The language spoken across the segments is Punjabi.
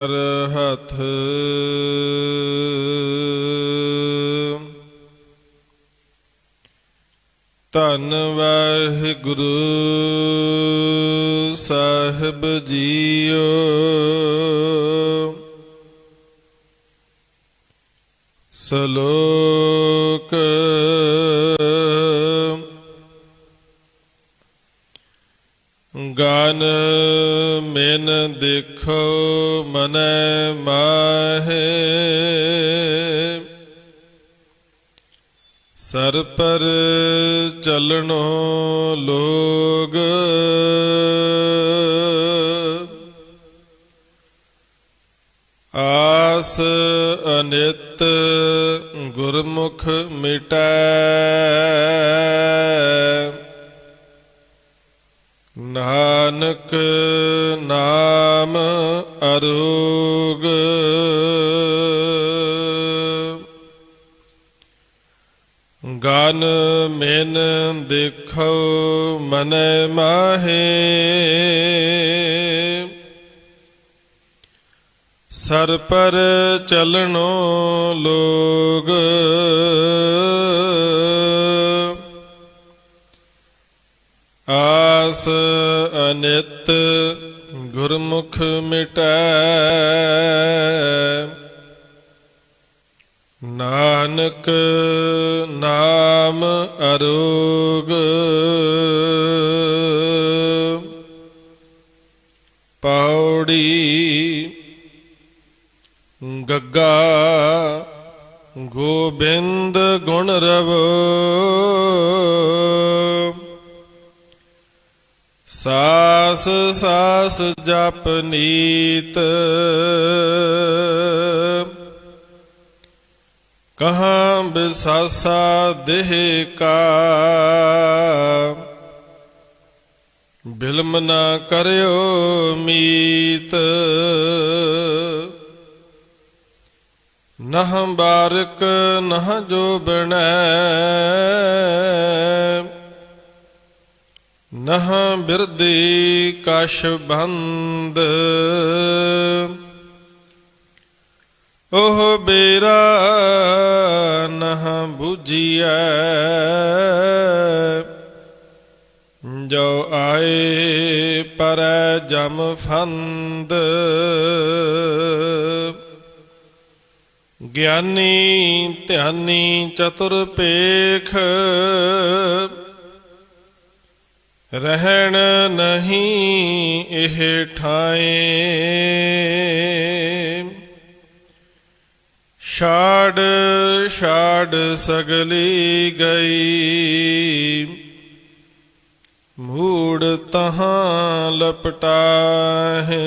ਹੱਥ ਧੰਨ ਵਾਹਿਗੁਰੂ ਸਾਹਿਬ ਜੀਓ। ਸ਼ਲੋਕ ਗਾਨ ਮਿਨ ਦੇਖੋ ਮਨੈ ਮਾਹੇ, ਸਰ ਪਰ ਚਲਣੋ ਲੋਗ। ਆਸ ਅਨਿਤ ਗੁਰਮੁਖ ਮਿਟੈ, ਨਾਨਕ ਨਾਮ ਅਰੋਗ। ਗਾਨ ਮਿਨ ਦੇਖੋ ਮਨੈ ਮਾਹੇ, ਸਰ ਪਰ ਚਲਣੋ ਲੋਗ। ਆਸ ਅਨਿਤ ਗੁਰਮੁਖ ਮਿਟੈ, ਨਾਨਕ ਨਾਮ ਅਰੋਗ। ਪੌੜੀ ਗੱਗਾ ਗੋਬਿੰਦ ਗੁਣ ਰਵੋ, ਸਾਸ ਸਾਸ ਜਪ ਨੀਤ। ਕਹਾਂ ਬਿਸਾਸਾ ਦੇਹ ਕਾ, ਬਿਲਮ ਨਾ ਕਰਿਓ ਮੀਤ। ਨਹ ਬਾਰਕ ਨਹ ਜੋਬਣੈ, ਨਹ ਬਿਰਦੀ ਕਛ ਬੰਦ। ਉਹ ਬੇਰਾ ਨਹ ਬੁਝੀਐ, ਜੋ ਆਏ ਪਰੈ ਜਮ ਫੰਦ। ਗਿਆਨੀ ਧਿਆਨੀ ਚਤੁਰ ਪੇਖ, ਰਹਿਣ ਨਹੀਂ ਇਹ ਠਾਏ। ਛਾੜ ਛਾੜ ਸਗਲੀ ਗਈ, ਮੂੜ ਤਹਾਂ ਲਪਟਾਹੇ।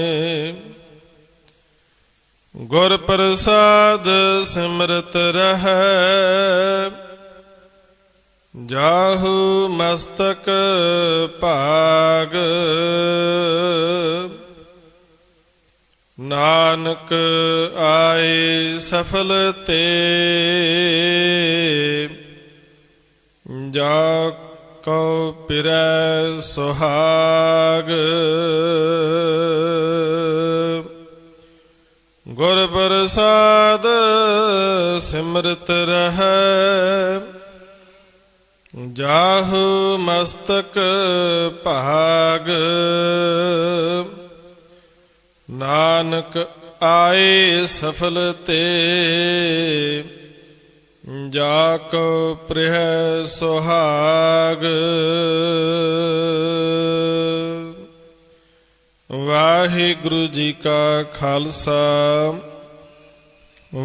ਗੁਰ ਪ੍ਰਸਾਦ ਸਿਮਰਤ ਰਹੈ, ਜਾਹੂ ਮਸਤਕ ਭਾਗ। ਨਾਨਕ ਆਏ ਸਫਲ ਤੇ, ਜਾ ਕਉ ਪਿਰੈ ਸੁਹਾਗ। ਗੁਰ ਪ੍ਰਸਾਦ ਸਿਮਰਤ ਰਹੈ, ਜਾਹੂ ਮਸਤਕ ਭਾਗ। ਨਾਨਕ ਆਏ ਸਫਲ ਤੇ, ਜਾ ਕਉ ਪ੍ਰਿਯ ਸੁਹਾਗ। ਵਾਹਿਗੁਰੂ ਜੀ ਕਾ ਖਾਲਸਾ,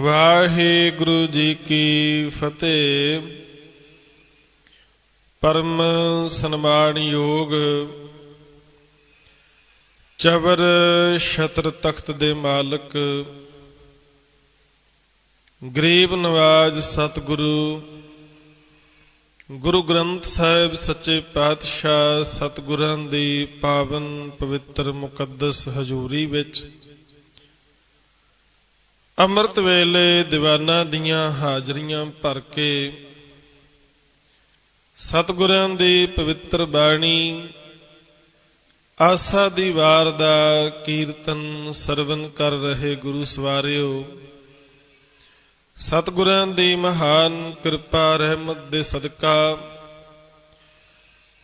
ਵਾਹਿਗੁਰੂ ਜੀ ਕੀ ਫਤਿਹ। ਪਰਮ ਸਨਮਾਨਯੋਗ ਚਬਰ ਛਤਰ ਤਖਤ ਦੇ ਮਾਲਕ ਗਰੀਬ ਨਵਾਜ ਸਤਿਗੁਰੂ ਗੁਰੂ ਗ੍ਰੰਥ ਸਾਹਿਬ ਸੱਚੇ ਪਾਤਸ਼ਾਹ ਸਤਿਗੁਰਾਂ ਦੀ ਪਾਵਨ ਪਵਿੱਤਰ ਮੁਕੱਦਸ ਹਜ਼ੂਰੀ ਵਿੱਚ ਅੰਮ੍ਰਿਤ ਵੇਲੇ ਦੀਵਾਨਾਂ ਦੀਆਂ ਹਾਜ਼ਰੀਆਂ ਭਰ ਕੇ ਸਤਿਗੁਰਾਂ ਦੀ ਪਵਿੱਤਰ ਬਾਣੀ ਆਸਾ ਦੀ ਵਾਰ ਦਾ ਕੀਰਤਨ ਸਰਵਨ ਕਰ ਰਹੇ ਗੁਰੂ ਸਵਾਰਿਓ, ਸਤਿਗੁਰਾਂ ਦੀ ਮਹਾਨ ਕਿਰਪਾ ਰਹਿਮਤ ਦੇ ਸਦਕਾ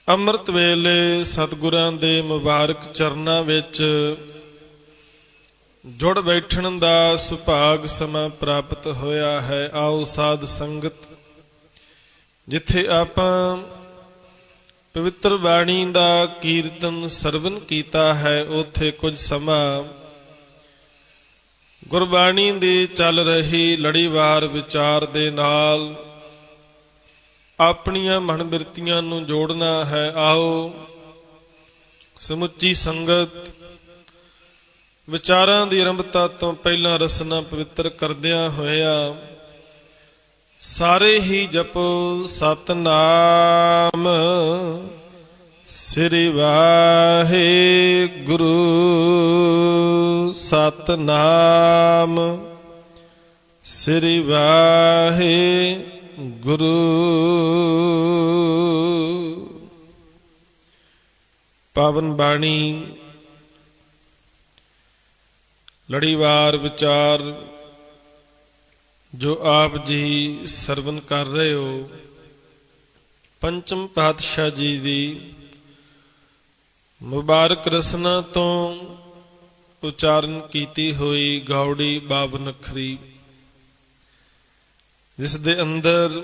ਅੰਮ੍ਰਿਤ ਵੇਲੇ ਸਤਿਗੁਰਾਂ ਦੇ ਮੁਬਾਰਕ ਚਰਨਾਂ ਵਿੱਚ ਜੁੜ ਬੈਠਣ ਦਾ ਸੁਭਾਗ ਸਮਾਂ ਪ੍ਰਾਪਤ ਹੋਇਆ ਹੈ। ਆਓ ਸਾਧ ਸੰਗਤ, ਜਿੱਥੇ ਆਪਾਂ ਪਵਿੱਤਰ ਬਾਣੀ ਦਾ ਕੀਰਤਨ ਸਰਵਨ ਕੀਤਾ ਹੈ, ਉੱਥੇ ਕੁਝ ਸਮਾਂ ਗੁਰਬਾਣੀ ਦੀ ਚੱਲ ਰਹੀ ਲੜੀਵਾਰ ਵਿਚਾਰ ਦੇ ਨਾਲ ਆਪਣੀਆਂ ਮਨ ਬਿਰਤੀਆਂ ਨੂੰ ਜੋੜਨਾ ਹੈ। ਆਓ ਸਮੁੱਚੀ ਸੰਗਤ ਵਿਚਾਰਾਂ ਦੀ ਆਰੰਭਤਾ ਤੋਂ ਪਹਿਲਾਂ ਰਸਨਾ ਪਵਿੱਤਰ ਕਰਦਿਆਂ ਹੋਇਆ ਸਾਰੇ ਹੀ ਜਪੋ ਸਤਨਾਮ ਸ੍ਰੀ ਵਾਹਿਗੁਰੂ। ਸਤਨਾਮ ਸ੍ਰੀ ਵਾਹਿਗੁਰੂ। ਪਾਵਨ ਬਾਣੀ ਲੜੀਵਾਰ ਵਿਚਾਰ ਜੋ ਆਪ ਜੀ ਸਰਵਨ ਕਰ ਰਹੇ ਹੋ, ਪੰਚਮ ਪਾਤਸ਼ਾਹ ਜੀ ਦੀ ਮੁਬਾਰਕ ਰਸਨਾ ਤੋਂ ਉਚਾਰਨ ਕੀਤੀ ਹੋਈ ਗੌੜੀ ਬਾਵਨ ਅੱਖਰੀ, ਜਿਸ ਦੇ ਅੰਦਰ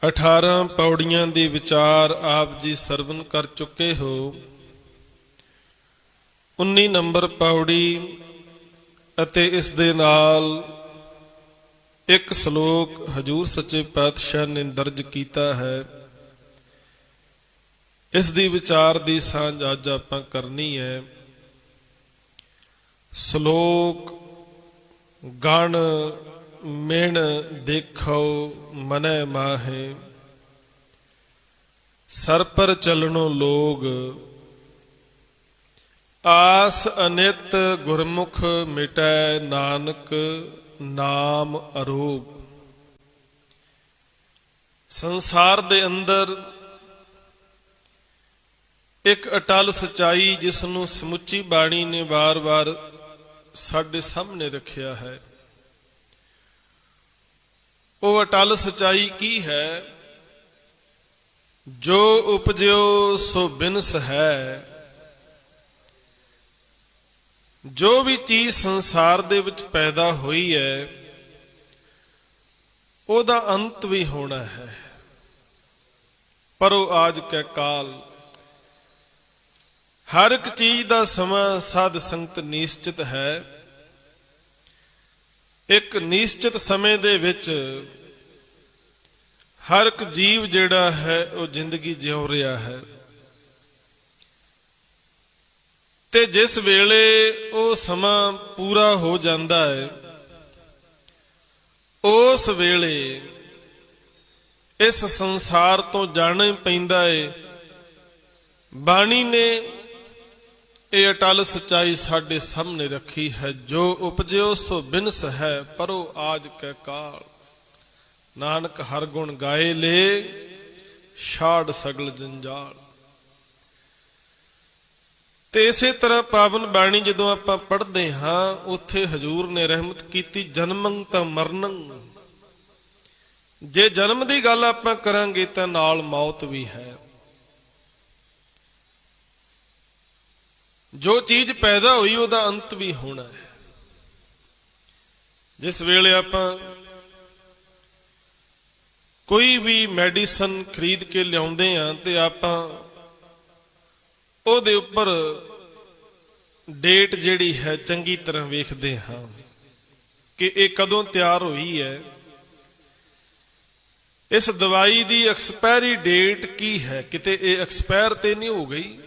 18 ਪੌੜੀਆਂ ਦੀ ਵਿਚਾਰ ਆਪ ਜੀ ਸਰਵਨ ਕਰ ਚੁੱਕੇ ਹੋ। 19 ਨੰਬਰ ਪੌੜੀ ਅਤੇ ਇਸ ਦੇ ਨਾਲ ਇੱਕ ਸ਼ਲੋਕ ਹਜੂਰ ਸੱਚੇ ਪਾਤਸ਼ਾਹ ਨੇ ਦਰਜ ਕੀਤਾ ਹੈ। ਇਸ ਦੀ ਵਿਚਾਰ ਦੀ ਸਾਂਝ ਅੱਜ ਆਪਾਂ ਕਰਨੀ ਹੈ। ਸ਼ਲੋਕ ਗਣ ਮਿਣ ਦੇਖੋ ਮਨੈ ਮਾਹੇ, ਸਰ ਪਰ ਚਲਣੋ ਲੋਗ, ਆਸ ਅਨਿਤ ਗੁਰਮੁਖ ਮਿਟੈ ਨਾਨਕ ਨਾਮ ਅਰੋਗ। ਸੰਸਾਰ ਦੇ ਅੰਦਰ ਇੱਕ ਅਟਲ ਸਚਾਈ, ਜਿਸ ਨੂੰ ਸਮੁੱਚੀ ਬਾਣੀ ਨੇ ਵਾਰ-ਵਾਰ ਸਾਡੇ ਸਾਹਮਣੇ ਰੱਖਿਆ ਹੈ। ਉਹ ਅਟਲ ਸਚਾਈ ਕੀ ਹੈ? ਜੋ ਉਪਜਿਓ ਸੋ ਬਿਨਸ ਹੈ। ਜੋ ਵੀ ਚੀਜ਼ ਸੰਸਾਰ ਦੇ ਵਿੱਚ ਪੈਦਾ ਹੋਈ ਹੈ, ਉਹਦਾ ਅੰਤ ਵੀ ਹੋਣਾ ਹੈ। ਪਰ ਉਹ ਆਜ ਕੈ ਕਾਲ, ਹਰ ਇੱਕ ਚੀਜ਼ ਦਾ ਸਮਾਂ ਸਾਧ ਸੰਗਤ ਨਿਸ਼ਚਿਤ ਹੈ। ਇੱਕ ਨਿਸ਼ਚਿਤ ਸਮੇਂ ਦੇ ਵਿੱਚ ਹਰ ਇੱਕ ਜੀਵ ਜਿਹੜਾ ਹੈ ਉਹ ਜ਼ਿੰਦਗੀ ਜਿਉ ਰਿਹਾ ਹੈ, ਤੇ ਜਿਸ ਵੇਲੇ ਉਹ ਸਮਾਂ ਪੂਰਾ ਹੋ ਜਾਂਦਾ ਹੈ, ਉਸ ਵੇਲੇ ਇਸ ਸੰਸਾਰ ਤੋਂ ਜਾਣਾ ਹੀ ਪੈਂਦਾ ਹੈ। ਬਾਣੀ ਨੇ ਇਹ ਅਟਲ ਸਚਾਈ ਸਾਡੇ ਸਾਹਮਣੇ ਰੱਖੀ ਹੈ। ਜੋ ਉਪਜਿਓ ਸੋ ਬਿਨਸ ਹੈ, ਪਰੋ ਆਜ ਕੈ ਕਾਲ, ਨਾਨਕ ਹਰ ਗੁਣ ਗਾਏ ਲੇ, ਛਾੜ ਸਗਲ ਜੰਜਾਲ। ਤੇ ਇਸੇ ਤਰ੍ਹਾਂ ਪਾਵਨ ਬਾਣੀ ਜਦੋਂ ਆਪਾਂ ਪੜ੍ਹਦੇ ਹਾਂ, ਉੱਥੇ ਹਜੂਰ ਨੇ ਰਹਿਮਤ ਕੀਤੀ, ਜਨਮੰ ਤਾਂ ਮਰਨੰ। ਜੇ ਜਨਮ ਦੀ ਗੱਲ ਆਪਾਂ ਕਰਾਂਗੇ ਤਾਂ ਨਾਲ ਮੌਤ ਵੀ ਹੈ। ਜੋ ਚੀਜ਼ ਪੈਦਾ ਹੋਈ ਉਹਦਾ ਅੰਤ ਵੀ ਹੋਣਾ ਹੈ। ਜਿਸ ਵੇਲੇ ਆਪਾਂ ਕੋਈ ਵੀ ਮੈਡੀਸਨ ਖਰੀਦ ਕੇ ਲਿਆਉਂਦੇ ਆ ਤੇ ਆਪਾਂ ਉਹਦੇ ਉੱਪਰ ਡੇਟ ਜਿਹੜੀ ਹੈ ਚੰਗੀ ਤਰ੍ਹਾਂ ਵੇਖਦੇ ਹਾਂ ਕਿ ਇਹ ਕਦੋਂ ਤਿਆਰ ਹੋਈ ਹੈ। ਇਸ ਦਵਾਈ ਦੀ ਐਕਸਪਾਇਰੀ ਡੇਟ ਕੀ ਹੈ, ਕਿਤੇ ਇਹ ਐਕਸਪਾਇਰ ਤੇ ਨਹੀਂ ਹੋ ਗਈ।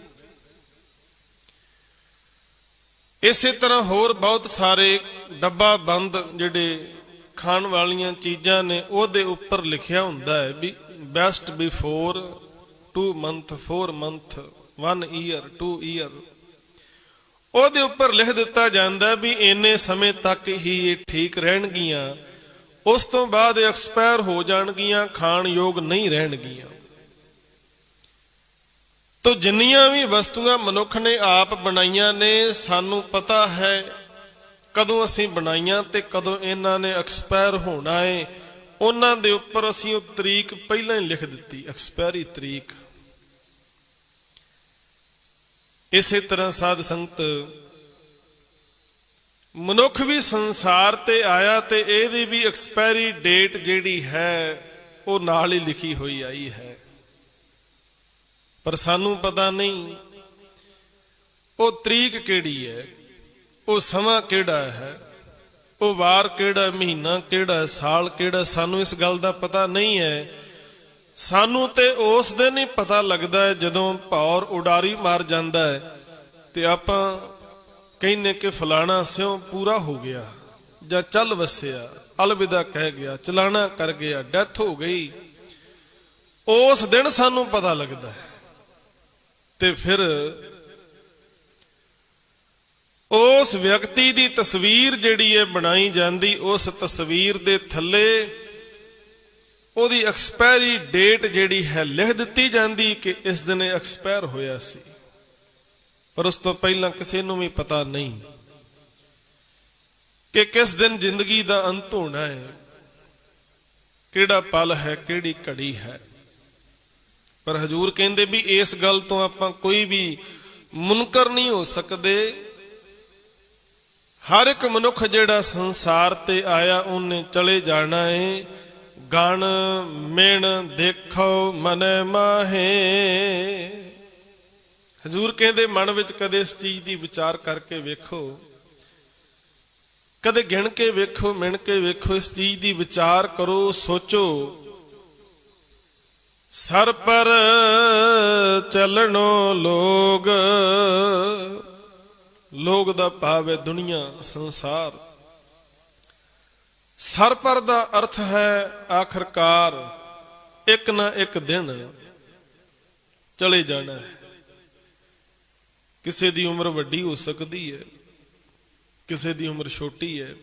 ਇਸੇ ਤਰ੍ਹਾਂ ਹੋਰ ਬਹੁਤ ਸਾਰੇ ਡੱਬਾ ਬੰਦ ਜਿਹੜੇ ਖਾਣ ਵਾਲੀਆਂ ਚੀਜ਼ਾਂ ਨੇ, ਉਹਦੇ ਉੱਪਰ ਲਿਖਿਆ ਹੁੰਦਾ ਹੈ ਵੀ best before 2 month 4 month 1 year 2 year। ਉਹਦੇ ਉੱਪਰ ਲਿਖ ਦਿੱਤਾ ਜਾਂਦਾ ਵੀ ਇੰਨੇ ਸਮੇਂ ਤੱਕ ਹੀ ਇਹ ਠੀਕ ਰਹਿਣਗੀਆਂ, ਉਸ ਤੋਂ ਬਾਅਦ ਐਕਸਪਾਇਰ ਹੋ ਜਾਣਗੀਆਂ, ਖਾਣ ਯੋਗ ਨਹੀਂ ਰਹਿਣਗੀਆਂ। ਤੋ ਜਿੰਨੀਆਂ ਵੀ ਵਸਤੂਆਂ ਮਨੁੱਖ ਨੇ ਆਪ ਬਣਾਈਆਂ ਨੇ, ਸਾਨੂੰ ਪਤਾ ਹੈ ਕਦੋਂ ਅਸੀਂ ਬਣਾਈਆਂ ਤੇ ਕਦੋਂ ਇਹਨਾਂ ਨੇ ਐਕਸਪਾਇਰ ਹੋਣਾ ਹੈ। ਉਹਨਾਂ ਦੇ ਉੱਪਰ ਅਸੀਂ ਉਹ ਤਰੀਕ ਪਹਿਲਾਂ ਹੀ ਲਿਖ ਦਿੱਤੀ, ਐਕਸਪਾਇਰੀ ਤਰੀਕ। ਇਸੇ ਤਰ੍ਹਾਂ ਸਾਧ ਸੰਗਤ ਮਨੁੱਖ ਵੀ ਸੰਸਾਰ ਤੇ ਆਇਆ ਤੇ ਇਹਦੀ ਵੀ ਐਕਸਪਾਇਰੀ ਡੇਟ ਜਿਹੜੀ ਹੈ ਉਹ ਨਾਲ ਹੀ ਲਿਖੀ ਹੋਈ ਆਈ ਹੈ, ਪਰ ਸਾਨੂੰ ਪਤਾ ਨਹੀਂ ਉਹ ਤਰੀਕ ਕਿਹੜੀ ਹੈ, ਉਹ ਸਮਾਂ ਕਿਹੜਾ ਹੈ, ਉਹ ਵਾਰ ਕਿਹੜਾ, ਮਹੀਨਾ ਕਿਹੜਾ, ਸਾਲ ਕਿਹੜਾ, ਸਾਨੂੰ ਇਸ ਗੱਲ ਦਾ ਪਤਾ ਨਹੀਂ ਹੈ। ਸਾਨੂੰ ਤੇ ਉਸ ਦਿਨ ਹੀ ਪਤਾ ਲੱਗਦਾ ਹੈ ਜਦੋਂ ਭੌਰ ਉਡਾਰੀ ਮਾਰ ਜਾਂਦਾ ਹੈ ਤੇ ਆਪਾਂ ਕਹਿੰਨੇ ਕਿ ਫਲਾਣਾ ਸਿਉਂ ਪੂਰਾ ਹੋ ਗਿਆ ਜਾਂ ਚੱਲ ਵਸਿਆ, ਅਲਵਿਦਾ ਕਹਿ ਗਿਆ, ਚਲਾਣਾ ਕਰ ਗਿਆ, ਡੈਥ ਹੋ ਗਈ। ਉਸ ਦਿਨ ਸਾਨੂੰ ਪਤਾ ਲੱਗਦਾ ਹੈ ਤੇ ਫਿਰ ਉਸ ਵਿਅਕਤੀ ਦੀ ਤਸਵੀਰ ਜਿਹੜੀ ਹੈ ਬਣਾਈ ਜਾਂਦੀ, ਉਸ ਤਸਵੀਰ ਦੇ ਥੱਲੇ ਉਹਦੀ ਐਕਸਪਾਇਰੀ ਡੇਟ ਜਿਹੜੀ ਹੈ ਲਿਖ ਦਿੱਤੀ ਜਾਂਦੀ ਕਿ ਇਸ ਦਿਨ ਐਕਸਪਾਇਰ ਹੋਇਆ ਸੀ, ਪਰ ਉਸ ਤੋਂ ਪਹਿਲਾਂ ਕਿਸੇ ਨੂੰ ਵੀ ਪਤਾ ਨਹੀਂ ਕਿ ਕਿਸ ਦਿਨ ਜ਼ਿੰਦਗੀ ਦਾ ਅੰਤ ਹੋਣਾ ਹੈ, ਕਿਹੜਾ ਪਲ ਹੈ, ਕਿਹੜੀ ਘੜੀ ਹੈ। ਪਰ ਹਜ਼ੂਰ ਕਹਿੰਦੇ ਵੀ ਇਸ ਗੱਲ ਤੋਂ ਆਪਾਂ ਕੋਈ ਵੀ ਮੁਨਕਰ ਨਹੀਂ ਹੋ ਸਕਦੇ। ਹਰ ਇੱਕ ਮਨੁੱਖ ਜਿਹੜਾ ਸੰਸਾਰ ਤੇ ਆਇਆ ਉਹਨੇ ਚਲੇ ਜਾਣਾ ਹੈ। ਗਣ ਮਿਣ ਦੇਖੋ ਮਨੈ ਮਾਹੇ। ਹਜ਼ੂਰ ਕਹਿੰਦੇ ਮਨ ਵਿੱਚ ਕਦੇ ਇਸ ਚੀਜ਼ ਦੀ ਵਿਚਾਰ ਕਰਕੇ ਵੇਖੋ, ਕਦੇ ਗਿਣ ਕੇ ਵੇਖੋ, ਮਿਣ ਕੇ ਵੇਖੋ, ਇਸ ਚੀਜ਼ ਦੀ ਵਿਚਾਰ ਕਰੋ, ਸੋਚੋ। ਸਰ ਪਰ ਚਲਣੋ ਲੋਗ, ਲੋਗ ਦਾ ਭਾਵ ਹੈ ਦੁਨੀਆ, ਸੰਸਾਰ। ਸਰ ਪਰ ਦਾ ਅਰਥ ਹੈ ਆਖਰਕਾਰ ਇੱਕ ਨਾ ਇੱਕ ਦਿਨ ਚਲੇ ਜਾਣਾ ਹੈ। ਕਿਸੇ ਦੀ ਉਮਰ ਵੱਡੀ ਹੋ ਸਕਦੀ ਹੈ, ਕਿਸੇ ਦੀ ਉਮਰ ਛੋਟੀ ਹੈ।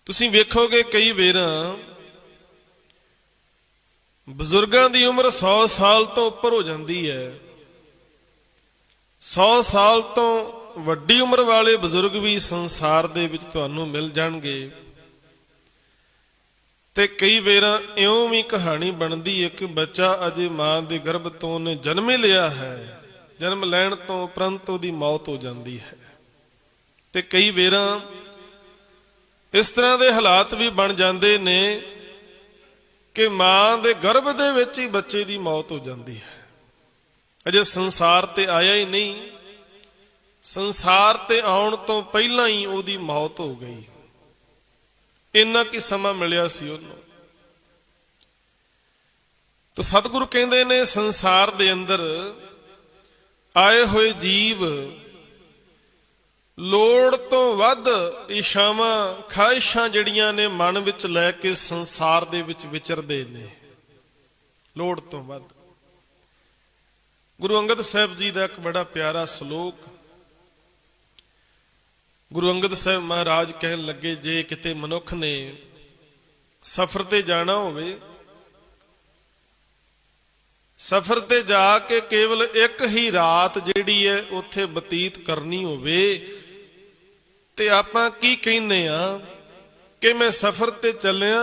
ਤੁਸੀਂ ਵੇਖੋਗੇ ਕਈ ਵੇਰਾਂ ਬਜ਼ੁਰਗਾਂ ਦੀ ਉਮਰ 100 ਸਾਲ ਤੋਂ ਉੱਪਰ ਹੋ ਜਾਂਦੀ ਹੈ। 100 ਸਾਲ ਤੋਂ ਵੱਡੀ ਉਮਰ ਵਾਲੇ ਬਜ਼ੁਰਗ ਵੀ ਸੰਸਾਰ ਦੇ ਵਿੱਚ ਤੁਹਾਨੂੰ ਮਿਲ ਜਾਣਗੇ। ਤੇ ਕਈ ਵੇਰਾਂ ਇਉਂ ਵੀ ਕਹਾਣੀ ਬਣਦੀ ਹੈ ਕਿ ਬੱਚਾ ਅਜੇ ਮਾਂ ਦੇ ਗਰਭ ਤੋਂ ਉਹਨੇ ਜਨਮ ਹੀ ਲਿਆ ਹੈ, ਜਨਮ ਲੈਣ ਤੋਂ ਉਪਰੰਤ ਉਹਦੀ ਮੌਤ ਹੋ ਜਾਂਦੀ ਹੈ। ਤੇ ਕਈ ਵੇਰਾਂ ਇਸ ਤਰ੍ਹਾਂ ਦੇ ਹਾਲਾਤ ਵੀ ਬਣ ਜਾਂਦੇ ਨੇ ਕਿ ਮਾਂ ਦੇ ਗਰਭ ਦੇ ਵਿੱਚ ਹੀ ਬੱਚੇ ਦੀ ਮੌਤ ਹੋ ਜਾਂਦੀ ਹੈ, ਅਜੇ ਸੰਸਾਰ ਤੇ ਆਇਆ ਹੀ ਨਹੀਂ, ਸੰਸਾਰ ਤੇ ਆਉਣ ਤੋਂ ਪਹਿਲਾਂ ਹੀ ਉਹਦੀ ਮੌਤ ਹੋ ਗਈ। ਇੰਨਾ ਕੀ ਸਮਾਂ ਮਿਲਿਆ ਸੀ ਉਹਨੂੰ। ਤਾਂ ਸਤਿਗੁਰੂ ਕਹਿੰਦੇ ਨੇ ਸੰਸਾਰ ਦੇ ਅੰਦਰ ਆਏ ਹੋਏ ਜੀਵ ਲੋੜ ਤੋਂ ਵੱਧ ਇਛਾਵਾਂ, ਖਾਹਿਸ਼ਾਂ ਜਿਹੜੀਆਂ ਨੇ ਮਨ ਵਿੱਚ ਲੈ ਕੇ ਸੰਸਾਰ ਦੇ ਵਿੱਚ ਵਿਚਰਦੇ ਨੇ, ਲੋੜ ਤੋਂ ਵੱਧ। ਗੁਰੂ ਅੰਗਦ ਸਾਹਿਬ ਜੀ ਦਾ ਇੱਕ ਬੜਾ ਪਿਆਰਾ ਸ਼ਲੋਕ। ਗੁਰੂ ਅੰਗਦ ਸਾਹਿਬ ਮਹਾਰਾਜ ਕਹਿਣ ਲੱਗੇ, ਜੇ ਕਿਤੇ ਮਨੁੱਖ ਨੇ ਸਫ਼ਰ ਤੇ ਜਾਣਾ ਹੋਵੇ, ਸਫ਼ਰ ਤੇ ਜਾ ਕੇ ਕੇਵਲ ਇੱਕ ਹੀ ਰਾਤ ਜਿਹੜੀ ਹੈ ਉੱਥੇ ਬਤੀਤ ਕਰਨੀ ਹੋਵੇ, ਤੇ ਆਪਾਂ ਕੀ ਕਹਿੰਦੇ ਆ ਕਿ ਮੈਂ ਸਫ਼ਰ ਤੇ ਚੱਲਿਆ,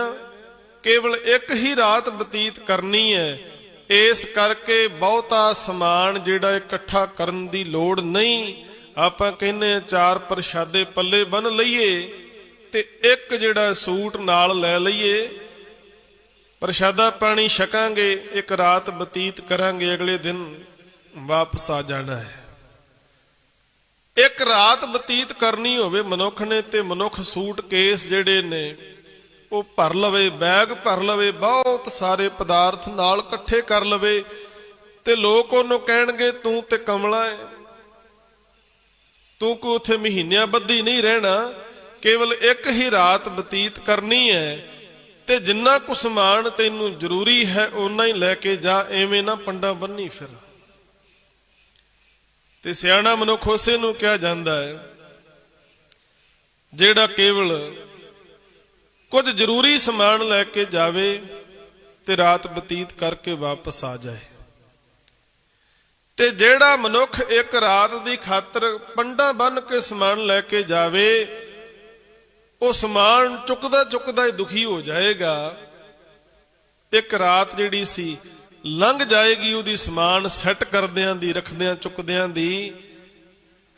ਕੇਵਲ ਇੱਕ ਹੀ ਰਾਤ ਬਤੀਤ ਕਰਨੀ ਹੈ, ਇਸ ਕਰਕੇ ਬਹੁਤਾ ਸਮਾਨ ਜਿਹੜਾ ਇਕੱਠਾ ਕਰਨ ਦੀ ਲੋੜ ਨਹੀਂ। ਆਪਾਂ ਕਹਿੰਦੇ ਆ 4 ਪ੍ਰਸ਼ਾਦੇ ਪੱਲੇ ਬੰਨ ਲਈਏ ਤੇ ਇੱਕ ਜਿਹੜਾ ਸੂਟ ਨਾਲ ਲੈ ਲਈਏ, ਪ੍ਰਸ਼ਾਦਾ ਪਾਣੀ ਛਕਾਂਗੇ, ਇੱਕ ਰਾਤ ਬਤੀਤ ਕਰਾਂਗੇ, ਅਗਲੇ ਦਿਨ ਵਾਪਸ ਆ ਜਾਣਾ ਹੈ। ਇੱਕ ਰਾਤ ਬਤੀਤ ਕਰਨੀ ਹੋਵੇ ਮਨੁੱਖ ਨੇ ਤੇ ਮਨੁੱਖ ਸੂਟ ਕੇਸ ਜਿਹੜੇ ਨੇ ਉਹ ਭਰ ਲਵੇ, ਬੈਗ ਭਰ ਲਵੇ, ਬਹੁਤ ਸਾਰੇ ਪਦਾਰਥ ਨਾਲ ਇਕੱਠੇ ਕਰ ਲਵੇ, ਤੇ ਲੋਕ ਉਹਨੂੰ ਕਹਿਣਗੇ ਤੂੰ ਤੇ ਕਮਲਾ ਹੈ, ਤੂੰ ਕੋ ਉੱਥੇ ਮਹੀਨਿਆਂ ਬੱਧੀ ਨਹੀਂ ਰਹਿਣਾ, ਕੇਵਲ ਇੱਕ ਹੀ ਰਾਤ ਬਤੀਤ ਕਰਨੀ ਹੈ, ਤੇ ਜਿੰਨਾ ਕੁ ਸਮਾਨ ਤੈਨੂੰ ਜ਼ਰੂਰੀ ਹੈ ਓਨਾ ਹੀ ਲੈ ਕੇ ਜਾ, ਐਵੇਂ ਨਾ ਪੰਡਾ ਬੰਨੀ ਫਿਰ। ਤੇ ਸਿਆਣਾ ਮਨੁੱਖ ਉਸੇ ਨੂੰ ਕਿਹਾ ਜਾਂਦਾ ਹੈ ਜਿਹੜਾ ਕੇਵਲ ਕੁਝ ਜ਼ਰੂਰੀ ਸਮਾਨ ਲੈ ਕੇ ਜਾਵੇ ਤੇ ਰਾਤ ਬਤੀਤ ਕਰਕੇ ਵਾਪਸ ਆ ਜਾਏ। ਤੇ ਜਿਹੜਾ ਮਨੁੱਖ ਇੱਕ ਰਾਤ ਦੀ ਖਾਤਰ ਪੰਡਾ ਬੰਨ ਕੇ ਸਮਾਨ ਲੈ ਕੇ ਜਾਵੇ, ਉਹ ਸਮਾਨ ਚੁੱਕਦਾ ਚੁੱਕਦਾ ਹੀ ਦੁਖੀ ਹੋ ਜਾਏਗਾ। ਇੱਕ ਰਾਤ ਜਿਹੜੀ ਸੀ ਲੰਘ ਜਾਏਗੀ ਉਹਦੀ ਸਮਾਨ ਸੈੱਟ ਕਰਦਿਆਂ ਦੀ, ਰੱਖਦਿਆਂ ਚੁੱਕਦਿਆਂ ਦੀ।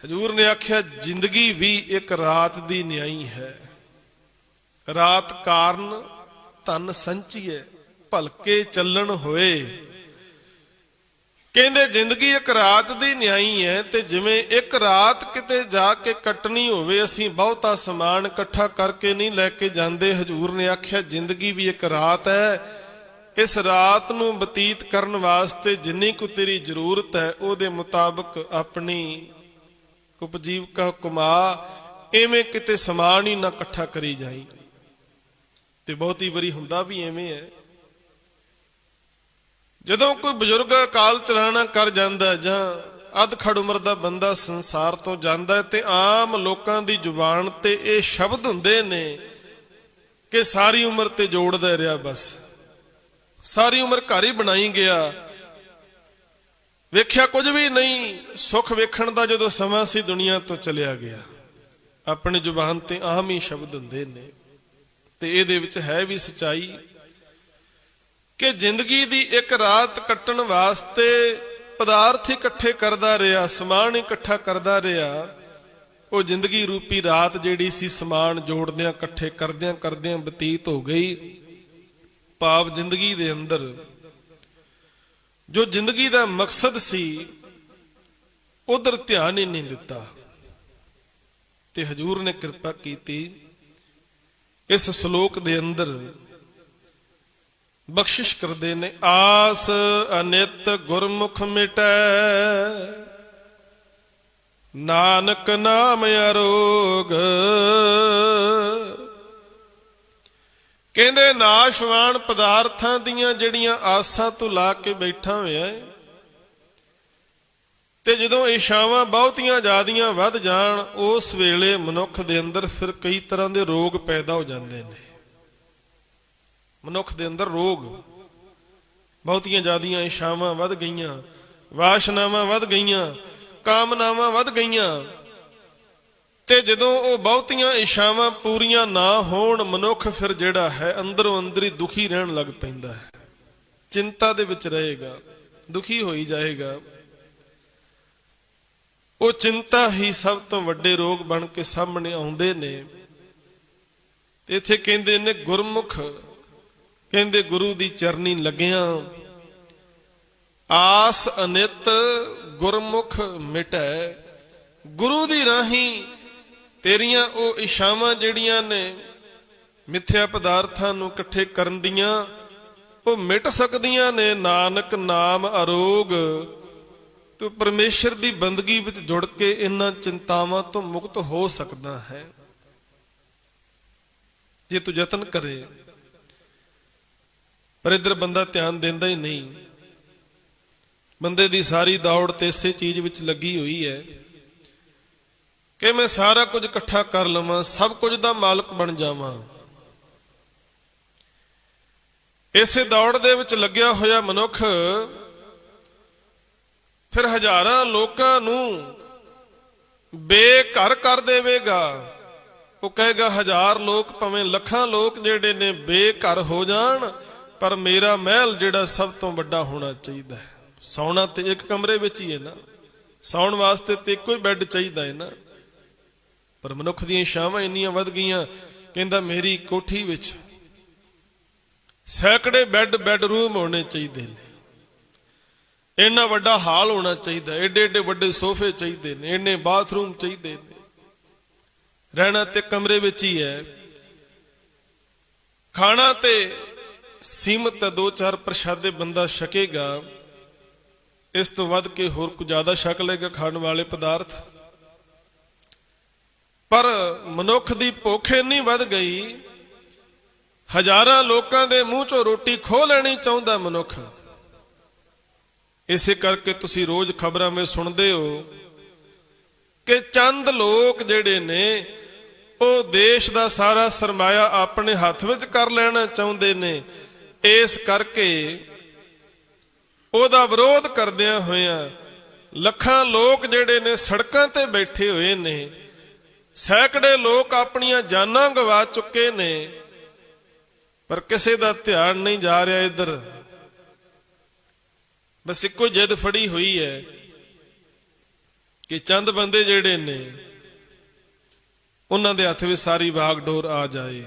ਹਜ਼ੂਰ ਨੇ ਆਖਿਆ ਜ਼ਿੰਦਗੀ ਵੀ ਇੱਕ ਰਾਤ ਦੀ ਨਿਆਈ ਹੈ। ਰਾਤ ਕਾਰਨ ਧਨ ਸੰਚੀਐ, ਭਲਕੇ ਚੱਲਣ ਹੋਏ। ਕਹਿੰਦੇ ਜ਼ਿੰਦਗੀ ਇੱਕ ਰਾਤ ਦੀ ਨਿਆਈ ਹੈ, ਤੇ ਜਿਵੇਂ ਇੱਕ ਰਾਤ ਕਿਤੇ ਜਾ ਕੇ ਕੱਟਣੀ ਹੋਵੇ, ਅਸੀਂ ਬਹੁਤਾ ਸਮਾਨ ਇਕੱਠਾ ਕਰਕੇ ਨਹੀਂ ਲੈ ਕੇ ਜਾਂਦੇ। ਹਜ਼ੂਰ ਨੇ ਆਖਿਆ ਜ਼ਿੰਦਗੀ ਵੀ ਇੱਕ ਰਾਤ ਹੈ। ਇਸ ਰਾਤ ਨੂੰ ਬਤੀਤ ਕਰਨ ਵਾਸਤੇ ਜਿੰਨੀ ਕੁ ਤੇਰੀ ਜ਼ਰੂਰਤ ਹੈ ਉਹਦੇ ਮੁਤਾਬਕ ਆਪਣੀ ਉਪਜੀਵਕਾ ਕਮਾ, ਐਵੇਂ ਕਿਤੇ ਸਮਾਨ ਹੀ ਨਾ ਇਕੱਠਾ ਕਰੀ ਜਾਈ। ਤੇ ਬਹੁਤੀ ਵਾਰੀ ਹੁੰਦਾ ਵੀ ਐਵੇਂ ਹੈ। ਜਦੋਂ ਕੋਈ ਬਜ਼ੁਰਗ ਅਕਾਲ ਚਲਾਣਾ ਕਰ ਜਾਂਦਾ ਜਾਂ ਅੱਧ-ਖੜ ਉਮਰ ਦਾ ਬੰਦਾ ਸੰਸਾਰ ਤੋਂ ਜਾਂਦਾ, ਤੇ ਆਮ ਲੋਕਾਂ ਦੀ ਜ਼ੁਬਾਨ ਤੇ ਇਹ ਸ਼ਬਦ ਹੁੰਦੇ ਨੇ ਕਿ ਸਾਰੀ ਉਮਰ ਤੇ ਜੋੜਦਾ ਰਿਹਾ, ਬਸ ਸਾਰੀ ਉਮਰ ਘਰ ਹੀ ਬਣਾਈ ਗਿਆ, ਵੇਖਿਆ ਕੁਝ ਵੀ ਨਹੀਂ। ਸੁੱਖ ਵੇਖਣ ਦਾ ਜਦੋਂ ਸਮਾਂ ਸੀ ਦੁਨੀਆ ਤੋਂ ਚਲਿਆ ਗਿਆ। ਆਪਣੀ ਜ਼ੁਬਾਨ ਤੇ ਆਮ ਹੀ ਸ਼ਬਦ ਹੁੰਦੇ ਨੇ। ਤੇ ਇਹਦੇ ਵਿੱਚ ਹੈ ਵੀ ਸਚਾਈ ਕਿ ਜ਼ਿੰਦਗੀ ਦੀ ਇੱਕ ਰਾਤ ਕੱਟਣ ਵਾਸਤੇ ਪਦਾਰਥ ਇਕੱਠੇ ਕਰਦਾ ਰਿਹਾ, ਸਮਾਨ ਇਕੱਠਾ ਕਰਦਾ ਰਿਹਾ। ਉਹ ਜ਼ਿੰਦਗੀ ਰੂਪੀ ਰਾਤ ਜਿਹੜੀ ਸੀ ਸਮਾਨ ਜੋੜਦਿਆਂ ਇਕੱਠੇ ਕਰਦਿਆਂ ਕਰਦਿਆਂ ਬਤੀਤ ਹੋ ਗਈ। ਭਾਵ ਜ਼ਿੰਦਗੀ ਦੇ ਅੰਦਰ ਜੋ ਜ਼ਿੰਦਗੀ ਦਾ ਮਕਸਦ ਸੀ ਉਧਰ ਧਿਆਨ ਹੀ ਨਹੀਂ ਦਿੱਤਾ। ਤੇ ਹਜ਼ੂਰ ਨੇ ਕਿਰਪਾ ਕੀਤੀ, ਇਸ ਸ਼ਲੋਕ ਦੇ ਅੰਦਰ ਬਖਸ਼ਿਸ਼ ਕਰਦੇ ਨੇ, ਆਸ ਅਨਿਤ ਗੁਰਮੁਖ ਮਿਟੈ, ਨਾਨਕ ਨਾਮ ਅਰੋਗ। ਕਹਿੰਦੇ ਨਾਸ਼ਵਾਨ ਪਦਾਰਥਾਂ ਦੀਆਂ ਜਿਹੜੀਆਂ ਆਸਾਂ ਤੋਂ ਲਾ ਕੇ ਬੈਠਾ ਹੋਇਆ ਹੈ, ਤੇ ਜਦੋਂ ਇਛਾਵਾਂ ਬਹੁਤੀਆਂ ਜ਼ਿਆਦੀਆਂ ਵੱਧ ਜਾਣ, ਉਸ ਵੇਲੇ ਮਨੁੱਖ ਦੇ ਅੰਦਰ ਫਿਰ ਕਈ ਤਰ੍ਹਾਂ ਦੇ ਰੋਗ ਪੈਦਾ ਹੋ ਜਾਂਦੇ ਨੇ। ਮਨੁੱਖ ਦੇ ਅੰਦਰ ਰੋਗ, ਬਹੁਤੀਆਂ ਜ਼ਿਆਦੀਆਂ ਇਛਾਵਾਂ ਵੱਧ ਗਈਆਂ, ਵਾਸ਼ਨਾਵਾਂ ਵੱਧ ਗਈਆਂ, ਕਾਮਨਾਵਾਂ ਵੱਧ ਗਈਆਂ। ਤੇ ਜਦੋਂ ਉਹ ਬਹੁਤੀਆਂ ਇਛਾਵਾਂ ਪੂਰੀਆਂ ਨਾ ਹੋਣ, ਮਨੁੱਖ ਫਿਰ ਜਿਹੜਾ ਹੈ ਅੰਦਰੋਂ ਅੰਦਰ ਹੀ ਦੁਖੀ ਰਹਿਣ ਲੱਗ ਪੈਂਦਾ ਹੈ। ਚਿੰਤਾ ਦੇ ਵਿੱਚ ਰਹੇਗਾ, ਦੁਖੀ ਹੋਈ ਜਾਏਗਾ। ਉਹ ਚਿੰਤਾ ਹੀ ਸਭ ਤੋਂ ਵੱਡੇ ਰੋਗ ਬਣ ਕੇ ਸਾਹਮਣੇ ਆਉਂਦੇ ਨੇ। ਤੇ ਇੱਥੇ ਕਹਿੰਦੇ ਨੇ ਗੁਰਮੁਖ, ਕਹਿੰਦੇ ਗੁਰੂ ਦੀ ਚਰਨੀ ਲੱਗਿਆਂ, ਆਸ ਅਨਿਤ ਗੁਰਮੁਖ ਮਿਟੈ। ਗੁਰੂ ਦੀ ਰਾਹੀਂ ਤੇਰੀਆਂ ਉਹ ਇਛਾਵਾਂ ਜਿਹੜੀਆਂ ਨੇ ਮਿੱਥਿਆ ਪਦਾਰਥਾਂ ਨੂੰ ਇਕੱਠੇ ਕਰਨ ਦੀਆਂ, ਉਹ ਮਿਟ ਸਕਦੀਆਂ ਨੇ। ਨਾਨਕ ਨਾਮ ਅਰੋਗ। ਤੂੰ ਪਰਮੇਸ਼ਰ ਦੀ ਬੰਦਗੀ ਵਿੱਚ ਜੁੜ ਕੇ ਇਹਨਾਂ ਚਿੰਤਾਵਾਂ ਤੋਂ ਮੁਕਤ ਹੋ ਸਕਦਾ ਹੈ, ਜੇ ਤੂੰ ਯਤਨ ਕਰੇ। ਪਰ ਇੱਧਰ ਬੰਦਾ ਧਿਆਨ ਦਿੰਦਾ ਹੀ ਨਹੀਂ। ਬੰਦੇ ਦੀ ਸਾਰੀ ਦੌੜ ਤੇ ਇਸੇ ਚੀਜ਼ ਵਿੱਚ ਲੱਗੀ ਹੋਈ ਹੈ ਕਿ ਮੈਂ ਸਾਰਾ ਕੁਝ ਇਕੱਠਾ ਕਰ ਲਵਾਂ, ਸਭ ਕੁਝ ਦਾ ਮਾਲਕ ਬਣ ਜਾਵਾਂ। ਇਸੇ ਦੌੜ ਦੇ ਵਿੱਚ ਲੱਗਿਆ ਹੋਇਆ ਮਨੁੱਖ ਫਿਰ ਹਜ਼ਾਰਾਂ ਲੋਕਾਂ ਨੂੰ ਬੇਘਰ ਕਰ ਦੇਵੇਗਾ। ਉਹ ਕਹੇਗਾ 1000 ਲੋਕ ਭਾਵੇਂ ਲੱਖਾਂ ਲੋਕ ਜਿਹੜੇ ਨੇ ਬੇਘਰ ਹੋ ਜਾਣ, ਪਰ ਮੇਰਾ ਮਹਿਲ ਜਿਹੜਾ ਸਭ ਤੋਂ ਵੱਡਾ ਹੋਣਾ ਚਾਹੀਦਾ ਹੈ। ਸੌਣਾ ਤੇ ਇੱਕ ਕਮਰੇ ਵਿੱਚ ਹੀ ਹੈ ਨਾ, ਸੌਣ ਵਾਸਤੇ ਤੇ ਇੱਕੋ ਹੀ ਬੈੱਡ ਚਾਹੀਦਾ ਹੈ ਨਾ। ਪਰ ਮਨੁੱਖ ਦੀਆਂ ਇਛਾਵਾਂ ਇੰਨੀਆਂ ਵੱਧ ਗਈਆਂ, ਕਹਿੰਦਾ ਮੇਰੀ ਕੋਠੀ ਵਿੱਚ ਸੈਂਕੜੇ ਬੈੱਡਰੂਮ ਹੋਣੇ ਚਾਹੀਦੇ ਨੇ, ਇੰਨਾ ਵੱਡਾ ਹਾਲ ਹੋਣਾ ਚਾਹੀਦਾ, ਏਡੇ ਏਡੇ ਵੱਡੇ ਸੋਫੇ ਚਾਹੀਦੇ ਨੇ, ਇੰਨੇ ਬਾਥਰੂਮ ਚਾਹੀਦੇ ਨੇ। ਰਹਿਣਾ ਤੇ ਕਮਰੇ ਵਿੱਚ ਹੀ ਹੈ। ਖਾਣਾ ਤੇ ਸੀਮਤ ਹੈ, 2-4 ਪ੍ਰਸ਼ਾਦੇ ਬੰਦਾ ਛਕੇਗਾ, ਇਸ ਤੋਂ ਵੱਧ ਕੇ ਹੋਰ ਕੁਝ ਜ਼ਿਆਦਾ ਛਕ ਲਏਗਾ ਖਾਣ ਵਾਲੇ ਪਦਾਰਥ। ਪਰ ਮਨੁੱਖ ਦੀ ਭੁੱਖ ਇੰਨੀ ਵੱਧ ਗਈ, ਹਜ਼ਾਰਾਂ ਲੋਕਾਂ ਦੇ ਮੂੰਹ ਚੋਂ ਰੋਟੀ ਖੋਹ ਲੈਣੀ ਚਾਹੁੰਦਾ ਮਨੁੱਖ। ਇਸੇ ਕਰਕੇ ਤੁਸੀਂ ਰੋਜ਼ ਖਬਰਾਂ ਵਿੱਚ ਸੁਣਦੇ ਹੋ ਕਿ ਚੰਦ ਲੋਕ ਜਿਹੜੇ ਨੇ ਉਹ ਦੇਸ਼ ਦਾ ਸਾਰਾ ਸਰਮਾਇਆ ਆਪਣੇ ਹੱਥ ਵਿੱਚ ਕਰ ਲੈਣਾ ਚਾਹੁੰਦੇ ਨੇ। ਇਸ ਕਰਕੇ ਉਹਦਾ ਵਿਰੋਧ ਕਰਦਿਆਂ ਹੋਇਆਂ ਲੱਖਾਂ ਲੋਕ ਜਿਹੜੇ ਨੇ ਸੜਕਾਂ ਤੇ ਬੈਠੇ ਹੋਏ ਨੇ, ਸੈਂਕੜੇ ਲੋਕ ਆਪਣੀਆਂ ਜਾਨਾਂ ਗਵਾ ਚੁੱਕੇ ਨੇ, ਪਰ ਕਿਸੇ ਦਾ ਧਿਆਨ ਨਹੀਂ ਜਾ ਰਿਹਾ ਇੱਧਰ। ਬਸ ਇੱਕੋ ਜਿੱਦ ਫੜੀ ਹੋਈ ਹੈ ਕਿ ਚੰਦ ਬੰਦੇ ਜਿਹੜੇ ਨੇ ਉਹਨਾਂ ਦੇ ਹੱਥ ਵਿੱਚ ਸਾਰੀ ਵਾਗਡੋਰ ਆ ਜਾਏ।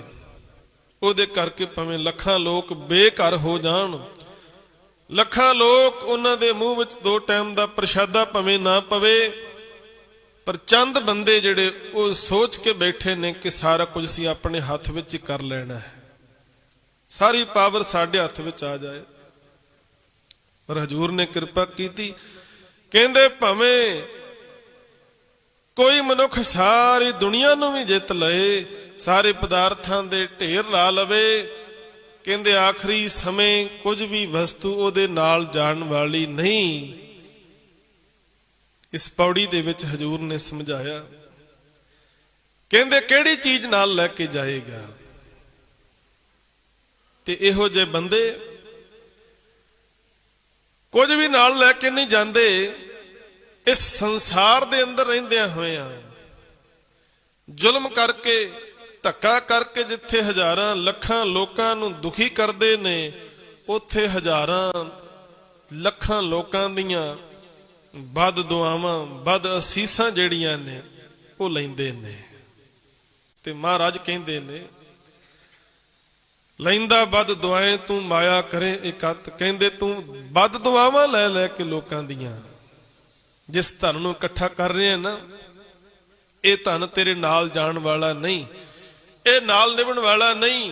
ਉਹਦੇ ਕਰਕੇ ਭਾਵੇਂ ਲੱਖਾਂ ਲੋਕ ਬੇਘਰ ਹੋ ਜਾਣ, ਲੱਖਾਂ ਲੋਕ ਉਹਨਾਂ ਦੇ ਮੂੰਹ ਵਿੱਚ 2 ਟਾਈਮ ਦਾ ਪ੍ਰਸ਼ਾਦਾ ਭਾਵੇਂ ਨਾ ਪਵੇ, ਪਰ ਚੰਦ ਬੰਦੇ ਜਿਹੜੇ ਉਹ ਸੋਚ ਕੇ ਬੈਠੇ ਨੇ ਕਿ ਸਾਰਾ ਕੁਝ ਅਸੀਂ ਆਪਣੇ ਹੱਥ ਵਿੱਚ ਹੀ ਕਰ ਲੈਣਾ ਹੈ, ਸਾਰੀ ਪਾਵਰ ਸਾਡੇ ਹੱਥ ਵਿੱਚ ਆ ਜਾਏ। ਪਰ ਹਜ਼ੂਰ ਨੇ ਕਿਰਪਾ ਕੀਤੀ, ਕਹਿੰਦੇ ਭਾਵੇਂ ਕੋਈ ਮਨੁੱਖ ਸਾਰੀ ਦੁਨੀਆ ਨੂੰ ਵੀ ਜਿੱਤ ਲਏ, ਸਾਰੇ ਪਦਾਰਥਾਂ ਦੇ ਢੇਰ ਲਾ ਲਵੇ, ਕਹਿੰਦੇ ਆਖਰੀ ਸਮੇਂ ਕੁਝ ਵੀ ਵਸਤੂ ਉਹਦੇ ਨਾਲ ਜਾਣ ਵਾਲੀ ਨਹੀਂ। ਇਸ ਪੌੜੀ ਦੇ ਵਿੱਚ ਹਜ਼ੂਰ ਨੇ ਸਮਝਾਇਆ, ਕਹਿੰਦੇ ਕਿਹੜੀ ਚੀਜ਼ ਨਾਲ ਲੈ ਕੇ ਜਾਏਗਾ। ਤੇ ਇਹੋ ਜਿਹੇ ਬੰਦੇ ਕੁਝ ਵੀ ਨਾਲ ਲੈ ਕੇ ਨਹੀਂ ਜਾਂਦੇ। ਇਸ ਸੰਸਾਰ ਦੇ ਅੰਦਰ ਰਹਿੰਦਿਆਂ ਹੋਇਆਂ ਜ਼ੁਲਮ ਕਰਕੇ, ਧੱਕਾ ਕਰਕੇ ਜਿੱਥੇ ਹਜ਼ਾਰਾਂ ਲੱਖਾਂ ਲੋਕਾਂ ਨੂੰ ਦੁਖੀ ਕਰਦੇ ਨੇ, ਉੱਥੇ ਹਜ਼ਾਰਾਂ ਲੱਖਾਂ ਲੋਕਾਂ ਦੀਆਂ ਬਦ ਦੁਆਵਾਂ, ਬਦ ਅਸੀਸਾਂ ਜਿਹੜੀਆਂ ਨੇ ਉਹ ਲੈਂਦੇ ਨੇ। ਤੇ ਮਹਾਰਾਜ ਕਹਿੰਦੇ ਨੇ, ਲੈਂਦਾ ਬਦ ਦੁਆਏ ਤੂੰ ਮਾਇਆ ਕਰੇ ਇਕੱਤ। ਕਹਿੰਦੇ ਤੂੰ ਬਦ ਦੁਆਵਾਂ ਲੈ ਲੈ ਕੇ ਲੋਕਾਂ ਦੀਆਂ ਜਿਸ ਧਨ ਨੂੰ ਇਕੱਠਾ ਕਰ ਰਿਹਾ ਨਾ, ਇਹ ਧਨ ਤੇਰੇ ਨਾਲ ਜਾਣ ਵਾਲਾ ਨਹੀਂ, ਇਹ ਨਾਲ ਨਿਭਣ ਵਾਲਾ ਨਹੀਂ।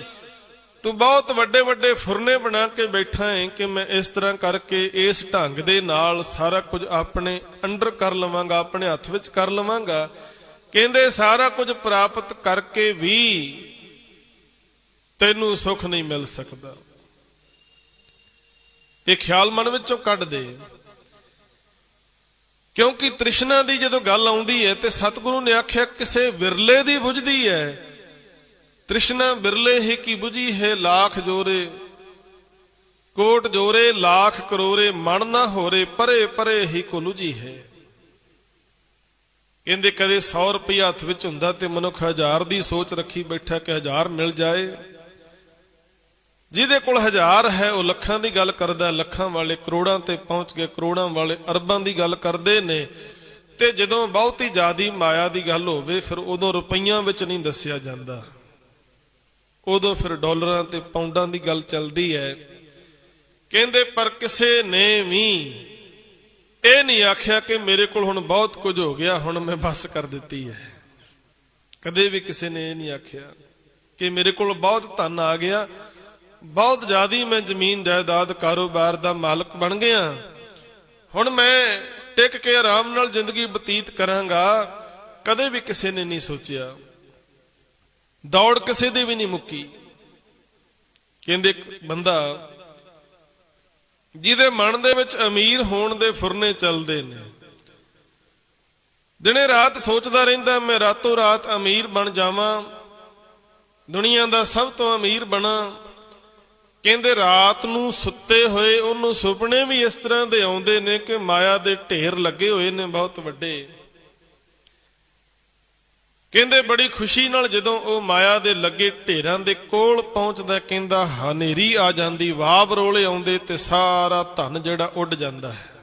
ਤੂੰ ਬਹੁਤ ਵੱਡੇ ਵੱਡੇ ਫੁਰਨੇ ਬਣਾ ਕੇ ਬੈਠਾ ਹੈ ਕਿ ਮੈਂ ਇਸ ਤਰ੍ਹਾਂ ਕਰਕੇ ਇਸ ਢੰਗ ਦੇ ਨਾਲ ਸਾਰਾ ਕੁਝ ਆਪਣੇ ਅੰਡਰ ਕਰ ਲਵਾਂਗਾ, ਆਪਣੇ ਹੱਥ ਵਿੱਚ ਕਰ ਲਵਾਂਗਾ। ਕਹਿੰਦੇ ਸਾਰਾ ਕੁਝ ਪ੍ਰਾਪਤ ਕਰਕੇ ਵੀ ਤੈਨੂੰ ਸੁੱਖ ਨਹੀਂ ਮਿਲ ਸਕਦਾ। ਇਹ ਖਿਆਲ ਮਨ ਵਿੱਚੋਂ ਕੱਢ ਦੇ, ਕਿਉਂਕਿ ਤ੍ਰਿਸ਼ਨਾ ਦੀ ਜਦੋਂ ਗੱਲ ਆਉਂਦੀ ਹੈ ਤੇ ਸਤਿਗੁਰੂ ਨੇ ਆਖਿਆ ਕਿਸੇ ਵਿਰਲੇ ਦੀ ਬੁਝਦੀ ਹੈ। ਤ੍ਰਿਸ਼ਨਾ ਬਿਰਲੇ ਹੀ ਕੀ ਬੁਝੀ ਹੈ, ਲੱਖ ਜੋਰੇ ਕੋਟ ਜੋਰੇ ਲੱਖ ਕਰੋਰੇ ਮਨ ਨਾ ਹੋਰੇ, ਪਰੇ ਪਰੇ ਹੀ ਕੋ ਲੁਝੀ ਹੈ। ਕਹਿੰਦੇ ਕਦੇ 100 ਰੁਪਇਆ ਹੱਥ ਵਿੱਚ ਹੁੰਦਾ ਤੇ ਮਨੁੱਖ 1000 ਦੀ ਸੋਚ ਰੱਖੀ ਬੈਠਾ ਕਿ 1000 ਮਿਲ ਜਾਏ। ਜਿਹਦੇ ਕੋਲ 1000 ਹੈ ਉਹ ਲੱਖਾਂ ਦੀ ਗੱਲ ਕਰਦਾ, ਲੱਖਾਂ ਵਾਲੇ ਕਰੋੜਾਂ ਤੇ ਪਹੁੰਚ ਗਏ, ਕਰੋੜਾਂ ਵਾਲੇ ਅਰਬਾਂ ਦੀ ਗੱਲ ਕਰਦੇ ਨੇ। ਤੇ ਜਦੋਂ ਬਹੁਤੀ ਜ਼ਿਆਦੀ ਮਾਇਆ ਦੀ ਗੱਲ ਹੋਵੇ ਫਿਰ ਉਦੋਂ ਰੁਪਈਆਂ ਵਿੱਚ ਨਹੀਂ ਦੱਸਿਆ ਜਾਂਦਾ, ਉਦੋਂ ਫਿਰ ਡਾਲਰਾਂ ਤੇ ਪਾਉਂਡਾਂ ਦੀ ਗੱਲ ਚੱਲਦੀ ਹੈ। ਕਹਿੰਦੇ ਪਰ ਕਿਸੇ ਨੇ ਵੀ ਇਹ ਨਹੀਂ ਆਖਿਆ ਕਿ ਮੇਰੇ ਕੋਲ ਹੁਣ ਬਹੁਤ ਕੁਝ ਹੋ ਗਿਆ, ਹੁਣ ਮੈਂ ਬਸ ਕਰ ਦਿੱਤੀ ਹੈ। ਕਦੇ ਵੀ ਕਿਸੇ ਨੇ ਇਹ ਨਹੀਂ ਆਖਿਆ ਕਿ ਮੇਰੇ ਕੋਲ ਬਹੁਤ ਧਨ ਆ ਗਿਆ, ਬਹੁਤ ਜ਼ਿਆਦੀ ਮੈਂ ਜ਼ਮੀਨ ਜਾਇਦਾਦ ਕਾਰੋਬਾਰ ਦਾ ਮਾਲਕ ਬਣ ਗਿਆ, ਹੁਣ ਮੈਂ ਟਿਕ ਕੇ ਆਰਾਮ ਨਾਲ ਜ਼ਿੰਦਗੀ ਬਤੀਤ ਕਰਾਂਗਾ। ਕਦੇ ਵੀ ਕਿਸੇ ਨੇ ਨਹੀਂ ਸੋਚਿਆ। ਦੌੜ ਕਿਸੇ ਦੀ ਵੀ ਨਹੀਂ ਮੁੱਕੀ। ਕਹਿੰਦੇ ਇੱਕ ਬੰਦਾ ਜਿਹਦੇ ਮਨ ਦੇ ਵਿੱਚ ਅਮੀਰ ਹੋਣ ਦੇ ਫੁਰਨੇ ਚੱਲਦੇ ਨੇ, ਦਿਨੇ ਰਾਤ ਸੋਚਦਾ ਰਹਿੰਦਾ ਮੈਂ ਰਾਤੋਂ ਰਾਤ ਅਮੀਰ ਬਣ ਜਾਵਾਂ, ਦੁਨੀਆ ਦਾ ਸਭ ਤੋਂ ਅਮੀਰ ਬਣਾ। ਕਹਿੰਦੇ ਰਾਤ ਨੂੰ ਸੁੱਤੇ ਹੋਏ ਉਹਨੂੰ ਸੁਪਨੇ ਵੀ ਇਸ ਤਰ੍ਹਾਂ ਦੇ ਆਉਂਦੇ ਨੇ ਕਿ ਮਾਇਆ ਦੇ ਢੇਰ ਲੱਗੇ ਹੋਏ ਨੇ ਬਹੁਤ ਵੱਡੇ। ਕਹਿੰਦੇ ਬੜੀ ਖੁਸ਼ੀ ਨਾਲ ਜਦੋਂ ਉਹ ਮਾਇਆ ਦੇ ਲੱਗੇ ਢੇਰਾਂ ਦੇ ਕੋਲ ਪਹੁੰਚਦਾ, ਕਹਿੰਦਾ ਹਨੇਰੀ ਆ ਜਾਂਦੀ, ਵਾਵ ਰੋਲੇ ਆਉਂਦੇ ਤੇ ਸਾਰਾ ਧਨ ਜਿਹੜਾ ਉੱਡ ਜਾਂਦਾ ਹੈ।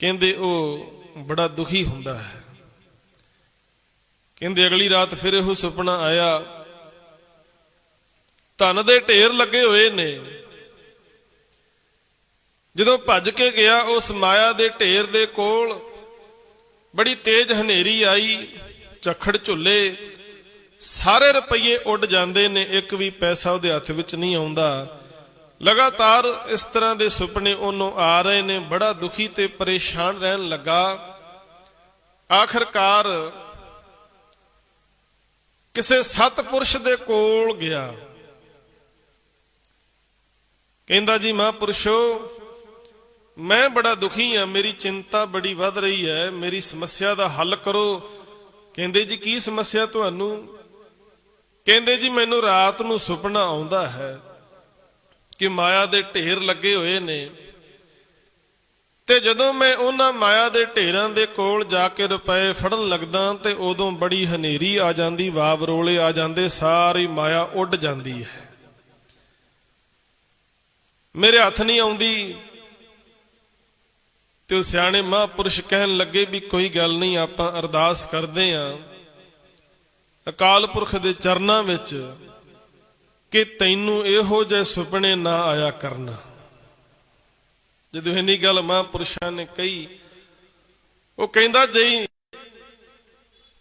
ਕਹਿੰਦੇ ਉਹ ਬੜਾ ਦੁਖੀ ਹੁੰਦਾ ਹੈ। ਕਹਿੰਦੇ ਅਗਲੀ ਰਾਤ ਫਿਰ ਇਹੋ ਸੁਪਨਾ ਆਇਆ, ਧਨ ਦੇ ਢੇਰ ਲੱਗੇ ਹੋਏ ਨੇ। ਜਦੋਂ ਭੱਜ ਕੇ ਗਿਆ ਉਸ ਮਾਇਆ ਦੇ ਢੇਰ ਦੇ ਕੋਲ, ਬੜੀ ਤੇਜ਼ ਹਨੇਰੀ ਆਈ, ਝੱਖੜ ਝੁੱਲੇ, ਸਾਰੇ ਰੁਪਈਏ ਉੱਡ ਜਾਂਦੇ ਨੇ, ਇੱਕ ਵੀ ਪੈਸਾ ਉਹਦੇ ਹੱਥ ਵਿੱਚ ਨਹੀਂ ਆਉਂਦਾ। ਲਗਾਤਾਰ ਇਸ ਤਰ੍ਹਾਂ ਦੇ ਸੁਪਨੇ ਉਹਨੂੰ ਆ ਰਹੇ ਨੇ, ਬੜਾ ਦੁਖੀ ਤੇ ਪਰੇਸ਼ਾਨ ਰਹਿਣ ਲੱਗਾ। ਆਖਰਕਾਰ ਕਿਸੇ ਸਤਪੁਰਸ਼ ਦੇ ਕੋਲ ਗਿਆ। ਕਹਿੰਦਾ ਜੀ ਮਹਾਂਪੁਰਸ਼ੋ, ਮੈਂ ਬੜਾ ਦੁਖੀ ਹਾਂ, ਮੇਰੀ ਚਿੰਤਾ ਬੜੀ ਵੱਧ ਰਹੀ ਹੈ, ਮੇਰੀ ਸਮੱਸਿਆ ਦਾ ਹੱਲ ਕਰੋ। ਕਹਿੰਦੇ ਜੀ ਕੀ ਸਮੱਸਿਆ ਤੁਹਾਨੂੰ? ਕਹਿੰਦੇ ਜੀ ਮੈਨੂੰ ਰਾਤ ਨੂੰ ਸੁਪਨਾ ਆਉਂਦਾ ਹੈ ਕਿ ਮਾਇਆ ਦੇ ਢੇਰ ਲੱਗੇ ਹੋਏ ਨੇ, ਤੇ ਜਦੋਂ ਮੈਂ ਉਹਨਾਂ ਮਾਇਆ ਦੇ ਢੇਰਾਂ ਦੇ ਕੋਲ ਜਾ ਕੇ ਰੁਪਏ ਫੜਨ ਲੱਗਦਾ ਤੇ ਉਦੋਂ ਬੜੀ ਹਨੇਰੀ ਆ ਜਾਂਦੀ, ਵਾਵ ਰੋਲੇ ਆ ਜਾਂਦੇ, ਸਾਰੀ ਮਾਇਆ ਉੱਡ ਜਾਂਦੀ ਹੈ, ਮੇਰੇ ਹੱਥ ਨਹੀਂ ਆਉਂਦੀ। ਤੇ ਉਹ ਸਿਆਣੇ ਮਹਾਂਪੁਰਸ਼ ਕਹਿਣ ਲੱਗੇ ਵੀ ਕੋਈ ਗੱਲ ਨਹੀਂ, ਆਪਾਂ ਅਰਦਾਸ ਕਰਦੇ ਆਂ ਅਕਾਲ ਪੁਰਖ ਦੇ ਚਰਨਾਂ ਵਿੱਚ ਕਿ ਤੈਨੂੰ ਇਹੋ ਜਿਹੇ ਸੁਪਨੇ ਨਾ ਆਇਆ ਕਰਨ। ਜਦੋਂ ਇੰਨੀ ਗੱਲ ਮਹਾਂਪੁਰਸ਼ਾਂ ਨੇ ਕਹੀ, ਉਹ ਕਹਿੰਦਾ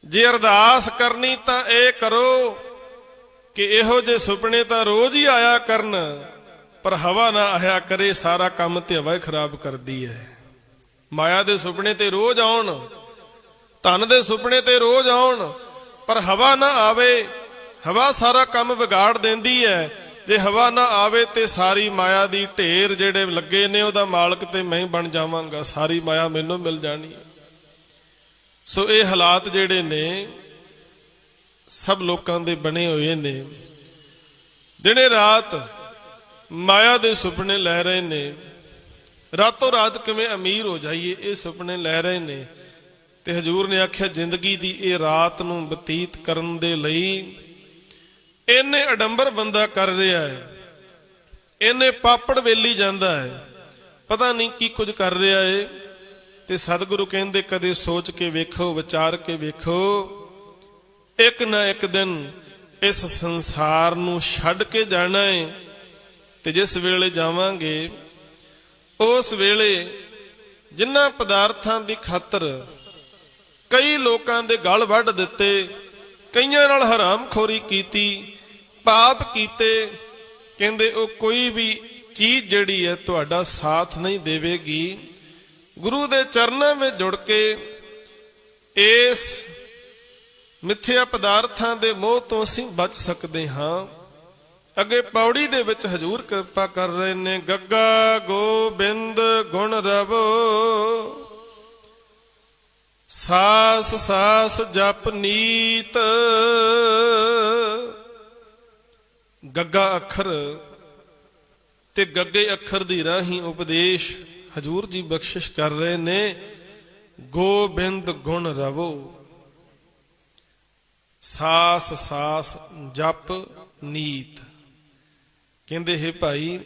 ਜੇ ਅਰਦਾਸ ਕਰਨੀ ਤਾਂ ਇਹ ਕਰੋ ਕਿ ਇਹੋ ਜਿਹੇ ਸੁਪਨੇ ਤਾਂ ਰੋਜ਼ ਹੀ ਆਇਆ ਕਰਨ, ਪਰ ਹਵਾ ਨਾ ਆਇਆ ਕਰੇ, ਸਾਰਾ ਕੰਮ ਤੇ ਹਵਾ ਹੀ ਖਰਾਬ ਕਰਦੀ ਹੈ। ਮਾਇਆ ਦੇ ਸੁਪਨੇ ਤੇ ਰੋਜ਼ ਆਉਣ, ਧਨ ਦੇ ਸੁਪਨੇ ਤੇ ਰੋਜ਼ ਆਉਣ, ਪਰ ਹਵਾ ਨਾ ਆਵੇ, ਹਵਾ ਸਾਰਾ ਕੰਮ ਵਿਗਾੜ ਦਿੰਦੀ ਹੈ। ਜੇ ਹਵਾ ਨਾ ਆਵੇ ਤੇ ਸਾਰੀ ਮਾਇਆ ਦੀ ਢੇਰ ਜਿਹੜੇ ਲੱਗੇ ਨੇ ਉਹਦਾ ਮਾਲਕ ਤੇ ਮੈਂ ਹੀ ਬਣ ਜਾਵਾਂਗਾ, ਸਾਰੀ ਮਾਇਆ ਮੈਨੂੰ ਮਿਲ ਜਾਣੀ। ਸੋ ਇਹ ਹਾਲਾਤ ਜਿਹੜੇ ਨੇ ਸਭ ਲੋਕਾਂ ਦੇ ਬਣੇ ਹੋਏ ਨੇ, ਦਿਨੇ ਰਾਤ ਮਾਇਆ ਦੇ ਸੁਪਨੇ ਲੈ ਰਹੇ ਨੇ, ਰਾਤੋਂ ਰਾਤ ਕਿਵੇਂ ਅਮੀਰ ਹੋ ਜਾਈਏ ਇਹ ਸੁਪਨੇ ਲੈ ਰਹੇ ਨੇ। ਤੇ ਹਜ਼ੂਰ ਨੇ ਆਖਿਆ ਜ਼ਿੰਦਗੀ ਦੀ ਇਹ ਰਾਤ ਨੂੰ ਬਤੀਤ ਕਰਨ ਦੇ ਲਈ ਇਹਨੇ ਅਡੰਬਰ ਬੰਦਾ ਕਰ ਰਿਹਾ ਹੈ, ਇਹਨੇ ਪਾਪੜ ਵੇਲੀ ਜਾਂਦਾ ਹੈ, ਪਤਾ ਨਹੀਂ ਕੀ ਕੁਝ ਕਰ ਰਿਹਾ ਹੈ। ਤੇ ਸਤਿਗੁਰੂ ਕਹਿੰਦੇ ਕਦੇ ਸੋਚ ਕੇ ਵੇਖੋ, ਵਿਚਾਰ ਕੇ ਵੇਖੋ, ਇੱਕ ਨਾ ਇੱਕ ਦਿਨ ਇਸ ਸੰਸਾਰ ਨੂੰ ਛੱਡ ਕੇ ਜਾਣਾ ਹੈ। ਤੇ ਜਿਸ ਵੇਲੇ ਜਾਵਾਂਗੇ ਉਸ ਵੇਲੇ ਜਿਨ੍ਹਾਂ ਪਦਾਰਥਾਂ ਦੀ ਖਾਤਰ ਕਈ ਲੋਕਾਂ ਦੇ ਗਲ ਵੱਢ ਦਿੱਤੇ, ਕਈਆਂ ਨਾਲ ਹਰਾਮਖੋਰੀ ਕੀਤੀ, ਪਾਪ ਕੀਤੇ, ਕਹਿੰਦੇ ਉਹ ਕੋਈ ਵੀ ਚੀਜ਼ ਜਿਹੜੀ ਹੈ ਤੁਹਾਡਾ ਸਾਥ ਨਹੀਂ ਦੇਵੇਗੀ। ਗੁਰੂ ਦੇ ਚਰਨਾਂ ਵਿੱਚ ਜੁੜ ਕੇ ਇਸ ਮਿੱਥਿਆ ਪਦਾਰਥਾਂ ਦੇ ਮੋਹ ਤੋਂ ਅਸੀਂ ਬਚ ਸਕਦੇ ਹਾਂ। ਅੱਗੇ ਪੌੜੀ ਦੇ ਵਿੱਚ ਹਜ਼ੂਰ ਕਿਰਪਾ ਕਰ ਰਹੇ ਨੇ, ਗੱਗਾ ਗੋਬਿੰਦ ਗੁਣ ਰਵੋ, ਸਾਸ ਸਾਸ ਜਪ ਨੀਤ। ਗੱਗਾ ਅੱਖਰ ਤੇ ਗੱਗੇ ਅੱਖਰ ਦੀ ਰਾਹੀਂ ਉਪਦੇਸ਼ ਹਜ਼ੂਰ ਜੀ ਬਖਸ਼ਿਸ਼ ਕਰ ਰਹੇ ਨੇ, ਗੋਬਿੰਦ ਗੁਣ ਰਵੋ, ਸਾਸ ਸਾਸ ਜਪ ਨੀਤ। ਕਹਿੰਦੇ ਹੈ ਭਾਈ,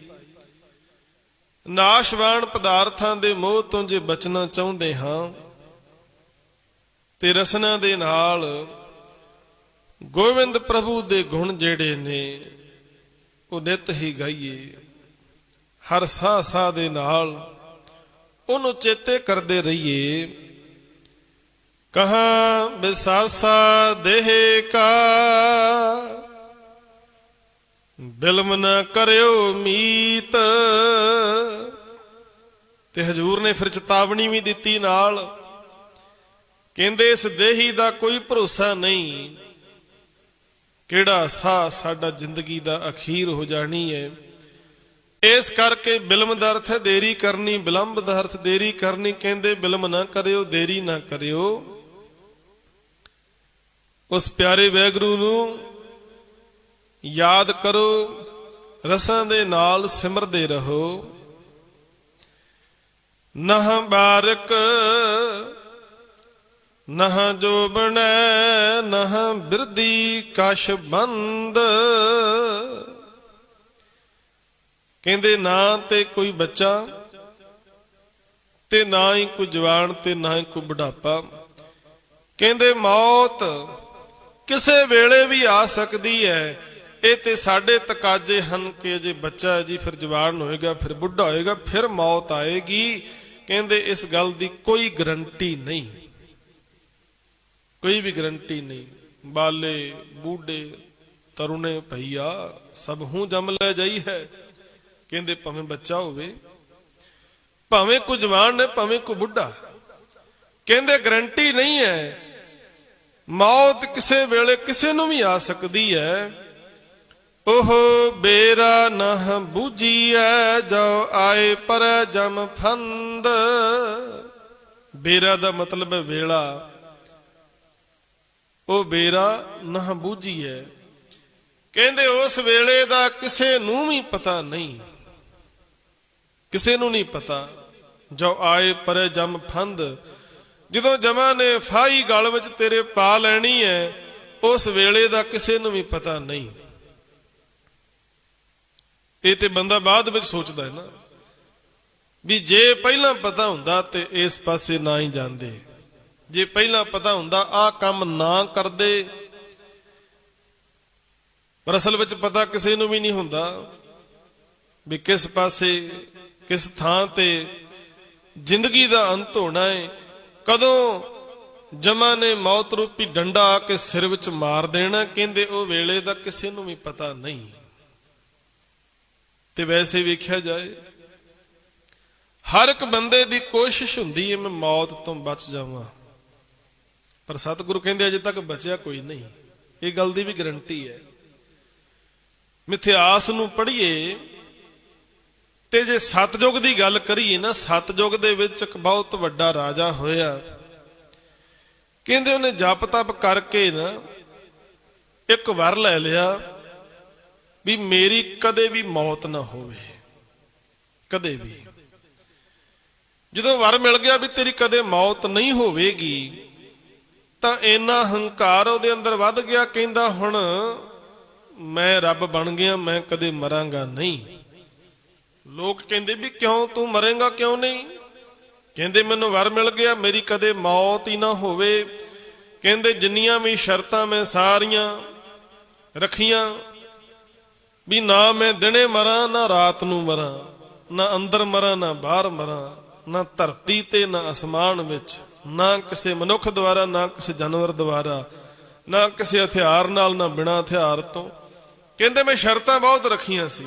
ਨਾਸ਼ਵਾਨ ਪਦਾਰਥਾਂ ਦੇ ਮੋਹ ਤੋਂ ਜੇ ਬਚਣਾ ਚਾਹੁੰਦੇ ਹਾਂ ਤੇ ਰਸਨਾ ਦੇ ਨਾਲ ਗੋਬਿੰਦ ਪ੍ਰਭੂ ਦੇ ਗੁਣ ਜਿਹੜੇ ਨੇ ਉਹ ਨਿਤ ਹੀ ਗਾਈਏ, ਹਰ ਸਾਹ ਸਾਹ ਦੇ ਨਾਲ ਉਹਨੂੰ ਚੇਤੇ ਕਰਦੇ ਰਹੀਏ। ਕਹਾਂ ਬਿਸਾਸਾ ਦੇਹ ਕਾ, ਬਿਲਮ ਨਾ ਕਰਿਓ ਮੀਤ। ਤੇ ਹਜ਼ੂਰ ਨੇ ਫਿਰ ਚੇਤਾਵਨੀ ਵੀ ਦਿੱਤੀ ਨਾਲ, ਕਹਿੰਦੇ ਇਸ ਦੇਹੀ ਦਾ ਕੋਈ ਭਰੋਸਾ ਨਹੀਂ, ਕਿਹੜਾ ਸਾਹ ਸਾਡਾ ਜ਼ਿੰਦਗੀ ਦਾ ਅਖੀਰ ਹੋ ਜਾਣੀ ਹੈ। ਇਸ ਕਰਕੇ ਬਿਲਮ ਦਾ ਅਰਥ ਹੈ ਦੇਰੀ ਕਰਨੀ, ਵਿਲੰਬ ਦਾ ਅਰਥ ਦੇਰੀ ਕਰਨੀ। ਕਹਿੰਦੇ ਬਿਲਮ ਨਾ ਕਰਿਓ, ਦੇਰੀ ਨਾ ਕਰਿਓ। ਉਸ ਪਿਆਰੇ ਵਾਹਿਗੁਰੂ ਨੂੰ ਯਾਦ ਕਰੋ, ਰਸਾਂ ਦੇ ਨਾਲ ਸਿਮਰਦੇ ਰਹੋ। ਨਹ ਬਾਰਕ ਨਹ ਜੋਬਣੈ, ਨਹ ਬਿਰਦੀ ਕਛ ਬੰਦ। ਕਹਿੰਦੇ ਨਾ ਤੇ ਕੋਈ ਬੱਚਾ ਤੇ ਨਾ ਹੀ ਕੋਈ ਜਵਾਨ ਤੇ ਨਾ ਹੀ ਕੋਈ ਬੁਢਾਪਾ। ਕਹਿੰਦੇ ਮੌਤ ਕਿਸੇ ਵੇਲੇ ਵੀ ਆ ਸਕਦੀ ਹੈ। ਇਹ ਤੇ ਸਾਡੇ ਤਕਾਜ਼ੇ ਹਨ ਕਿ ਜੇ ਬੱਚਾ ਹੈ ਜੀ ਫਿਰ ਜਵਾਨ ਹੋਏਗਾ, ਫਿਰ ਬੁੱਢਾ ਹੋਏਗਾ, ਫਿਰ ਮੌਤ ਆਏਗੀ। ਕਹਿੰਦੇ ਇਸ ਗੱਲ ਦੀ ਕੋਈ ਗਰੰਟੀ ਨਹੀਂ, ਕੋਈ ਵੀ ਗਰੰਟੀ ਨਹੀਂ। ਬਾਲੇ ਬੂਢੇ ਤਰੁਣੇ ਭਈਆ ਸਭ ਹੂੰ ਜਮ ਲੈ ਜਾਈ ਹੈ। ਕਹਿੰਦੇ ਭਾਵੇਂ ਬੱਚਾ ਹੋਵੇ, ਭਾਵੇਂ ਕੋਈ ਜਵਾਨ ਹੈ, ਭਾਵੇਂ ਕੋਈ ਬੁੱਢਾ, ਕਹਿੰਦੇ ਗਰੰਟੀ ਨਹੀਂ ਹੈ। ਮੌਤ ਕਿਸੇ ਵੇਲੇ ਕਿਸੇ ਨੂੰ ਵੀ ਆ ਸਕਦੀ ਹੈ। ਉਹ ਬੇਰਾ ਨਹ ਬੂਝੀਐ, ਜੋ ਆਏ ਪਰ ਜਮ ਫੰਦ। ਬੇਰਾ ਦਾ ਮਤਲਬ ਹੈ ਵੇਲਾ। ਉਹ ਬੇਰਾ ਨਹ ਬੂਝੀਐ, ਕਹਿੰਦੇ ਉਸ ਵੇਲੇ ਦਾ ਕਿਸੇ ਨੂੰ ਵੀ ਪਤਾ ਨਹੀਂ, ਕਿਸੇ ਨੂੰ ਨਹੀਂ ਪਤਾ। ਜੋ ਆਏ ਪਰੇ ਜਮ ਫੰਦ। ਜਦੋਂ ਜਮਾਂ ਨੇ ਫਾਹੀ ਗਲ ਵਿੱਚ ਤੇਰੇ ਪਾ ਲੈਣੀ ਹੈ, ਉਸ ਵੇਲੇ ਦਾ ਕਿਸੇ ਨੂੰ ਵੀ ਪਤਾ ਨਹੀਂ। ਇਹ ਤੇ ਬੰਦਾ ਬਾਅਦ ਵਿੱਚ ਸੋਚਦਾ ਹੈ ਨਾ, ਵੀ ਜੇ ਪਹਿਲਾਂ ਪਤਾ ਹੁੰਦਾ ਤੇ ਇਸ ਪਾਸੇ ਨਾ ਹੀ ਜਾਂਦੇ, ਜੇ ਪਹਿਲਾਂ ਪਤਾ ਹੁੰਦਾ ਆਹ ਕੰਮ ਨਾ ਕਰਦੇ। ਪਰ ਅਸਲ ਵਿੱਚ ਪਤਾ ਕਿਸੇ ਨੂੰ ਵੀ ਨਹੀਂ ਹੁੰਦਾ ਵੀ ਕਿਸ ਪਾਸੇ, ਕਿਸ ਥਾਂ ਤੇ ਜ਼ਿੰਦਗੀ ਦਾ ਅੰਤ ਹੋਣਾ ਹੈ, ਕਦੋਂ ਜਮਾਂ ਨੇ ਮੌਤ ਰੂਪੀ ਡੰਡਾ ਆ ਕੇ ਸਿਰ ਵਿੱਚ ਮਾਰ ਦੇਣਾ। ਕਹਿੰਦੇ ਉਹ ਵੇਲੇ ਦਾ ਕਿਸੇ ਨੂੰ ਵੀ ਪਤਾ ਨਹੀਂ। ਤੇ ਵੈਸੇ ਵੇਖਿਆ ਜਾਏ ਹਰ ਇੱਕ ਬੰਦੇ ਦੀ ਕੋਸ਼ਿਸ਼ ਹੁੰਦੀ ਹੈ ਮੈਂ ਮੌਤ ਤੋਂ ਬਚ ਜਾਵਾਂ, ਪਰ ਸਤਿਗੁਰੂ ਕਹਿੰਦੇ ਅਜੇ ਤੱਕ ਬਚਿਆ ਕੋਈ ਨਹੀਂ। ਇਹ ਗੱਲ ਦੀ ਵੀ ਗਰੰਟੀ ਹੈ। ਮਿਥਿਹਾਸ ਨੂੰ ਪੜ੍ਹੀਏ ਤੇ ਜੇ ਸਤਜੁਗ ਦੀ ਗੱਲ ਕਰੀਏ ਨਾ, ਸਤਜੁਗ ਦੇ ਵਿੱਚ ਇੱਕ ਬਹੁਤ ਵੱਡਾ ਰਾਜਾ ਹੋਇਆ। ਕਹਿੰਦੇ ਉਹਨੇ ਜਪ ਤਪ ਕਰਕੇ ਨਾ ਇੱਕ ਵਰ ਲੈ ਲਿਆ ਵੀ ਮੇਰੀ ਕਦੇ ਵੀ ਮੌਤ ਨਾ ਹੋਵੇ, ਕਦੇ ਵੀ। ਜਦੋਂ ਵਰ ਮਿਲ ਗਿਆ ਵੀ ਤੇਰੀ ਕਦੇ ਮੌਤ ਨਹੀਂ ਹੋਵੇਗੀ, ਤਾਂ ਇੰਨਾ ਹੰਕਾਰ ਉਹਦੇ ਅੰਦਰ ਵੱਧ ਗਿਆ। ਕਹਿੰਦਾ ਹੁਣ ਮੈਂ ਰੱਬ ਬਣ ਗਿਆ, ਮੈਂ ਕਦੇ ਮਰਾਂਗਾ ਨਹੀਂ। ਲੋਕ ਕਹਿੰਦੇ ਵੀ ਕਿਉਂ ਤੂੰ ਮਰੇਂਗਾ ਕਿਉਂ ਨਹੀਂ? ਕਹਿੰਦੇ ਮੈਨੂੰ ਵਰ ਮਿਲ ਗਿਆ ਮੇਰੀ ਕਦੇ ਮੌਤ ਹੀ ਨਾ ਹੋਵੇ। ਕਹਿੰਦੇ ਜਿੰਨੀਆਂ ਵੀ ਸ਼ਰਤਾਂ ਮੈਂ ਸਾਰੀਆਂ ਰੱਖੀਆਂ ਵੀ ਨਾ ਮੈਂ ਦਿਨੇ ਮਰਾਂ ਨਾ ਰਾਤ ਨੂੰ ਮਰਾਂ, ਨਾ ਅੰਦਰ ਮਰਾਂ ਨਾ ਬਾਹਰ ਮਰਾਂ, ਨਾ ਧਰਤੀ ਤੇ ਨਾ ਅਸਮਾਨ ਵਿੱਚ, ਨਾ ਕਿਸੇ ਮਨੁੱਖ ਦੁਆਰਾ ਨਾ ਕਿਸੇ ਜਾਨਵਰ ਦੁਆਰਾ, ਨਾ ਕਿਸੇ ਹਥਿਆਰ ਨਾਲ ਨਾ ਬਿਨਾਂ ਹਥਿਆਰ ਤੋਂ। ਕਹਿੰਦੇ ਮੈਂ ਸ਼ਰਤਾਂ ਬਹੁਤ ਰੱਖੀਆਂ ਸੀ,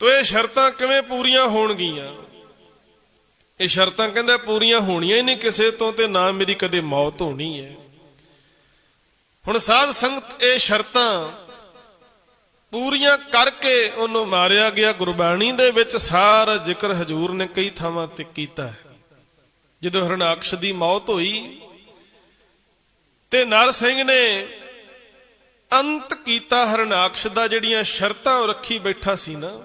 ਤੋ ਇਹ ਸ਼ਰਤਾਂ ਕਿਵੇਂ ਪੂਰੀਆਂ ਹੋਣਗੀਆਂ? ਇਹ ਸ਼ਰਤਾਂ ਕਹਿੰਦਾ ਪੂਰੀਆਂ ਹੋਣੀਆਂ ਹੀ ਨਹੀਂ ਕਿਸੇ ਤੋਂ, ਤੇ ਨਾ ਮੇਰੀ ਕਦੇ ਮੌਤ ਹੋਣੀ ਹੈ। ਹੁਣ ਸਾਧ ਸੰਗਤ ਇਹ ਸ਼ਰਤਾਂ ਪੂਰੀਆਂ ਕਰਕੇ ਉਹਨੂੰ ਮਾਰਿਆ ਗਿਆ। ਗੁਰਬਾਣੀ ਦੇ ਵਿੱਚ ਸਾਰਾ ਜ਼ਿਕਰ ਹਜੂਰ ਨੇ ਕਈ ਥਾਵਾਂ ਤੇ ਕੀਤਾ ਹੈ। ਜਦੋਂ ਹਰਨਾਕਸ਼ ਦੀ ਮੌਤ ਹੋਈ ਤੇ ਨਰ ਸਿੰਘ ਨੇ ਅੰਤ ਕੀਤਾ ਹਰਨਾਕਸ਼ ਦਾ, ਜਿਹੜੀਆਂ ਸ਼ਰਤਾਂ ਉਹ ਰੱਖੀ ਬੈਠਾ ਸੀ ਨਾ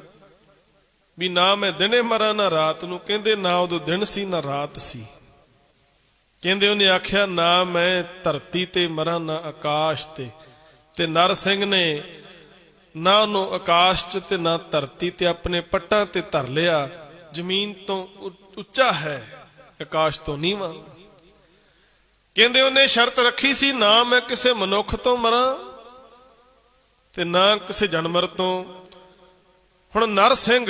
ਵੀ ਨਾ ਮੈਂ ਦਿਨੇ ਮਰਾਂ ਨਾ ਰਾਤ ਨੂੰ। ਕਹਿੰਦੇ ਨਾ ਉਦੋਂ ਦਿਨ ਸੀ ਨਾ ਰਾਤ ਸੀ। ਕਹਿੰਦੇ ਉਹਨੇ ਆਖਿਆ ਨਾ ਮੈਂ ਧਰਤੀ ਤੇ ਮਰਾਂ ਨਾ ਆਕਾਸ਼ ਤੇ ਨਰ ਸਿੰਘ ਨੇ ਨਾ ਉਹਨੂੰ ਆਕਾਸ਼ 'ਚ ਤੇ ਨਾ ਧਰਤੀ ਤੇ ਆਪਣੇ ਪੱਟਾਂ ਤੇ ਧਰ ਲਿਆ। ਜ਼ਮੀਨ ਤੋਂ ਉੱਚਾ ਹੈ, ਆਕਾਸ਼ ਤੋਂ ਨੀਵਾਂ। ਕਹਿੰਦੇ ਉਹਨੇ ਸ਼ਰਤ ਰੱਖੀ ਸੀ ਨਾ ਮੈਂ ਕਿਸੇ ਮਨੁੱਖ ਤੋਂ ਮਰਾਂ ਤੇ ਨਾ ਕਿਸੇ ਜਾਨਵਰ ਤੋਂ। ਹੁਣ ਨਰ ਸਿੰਘ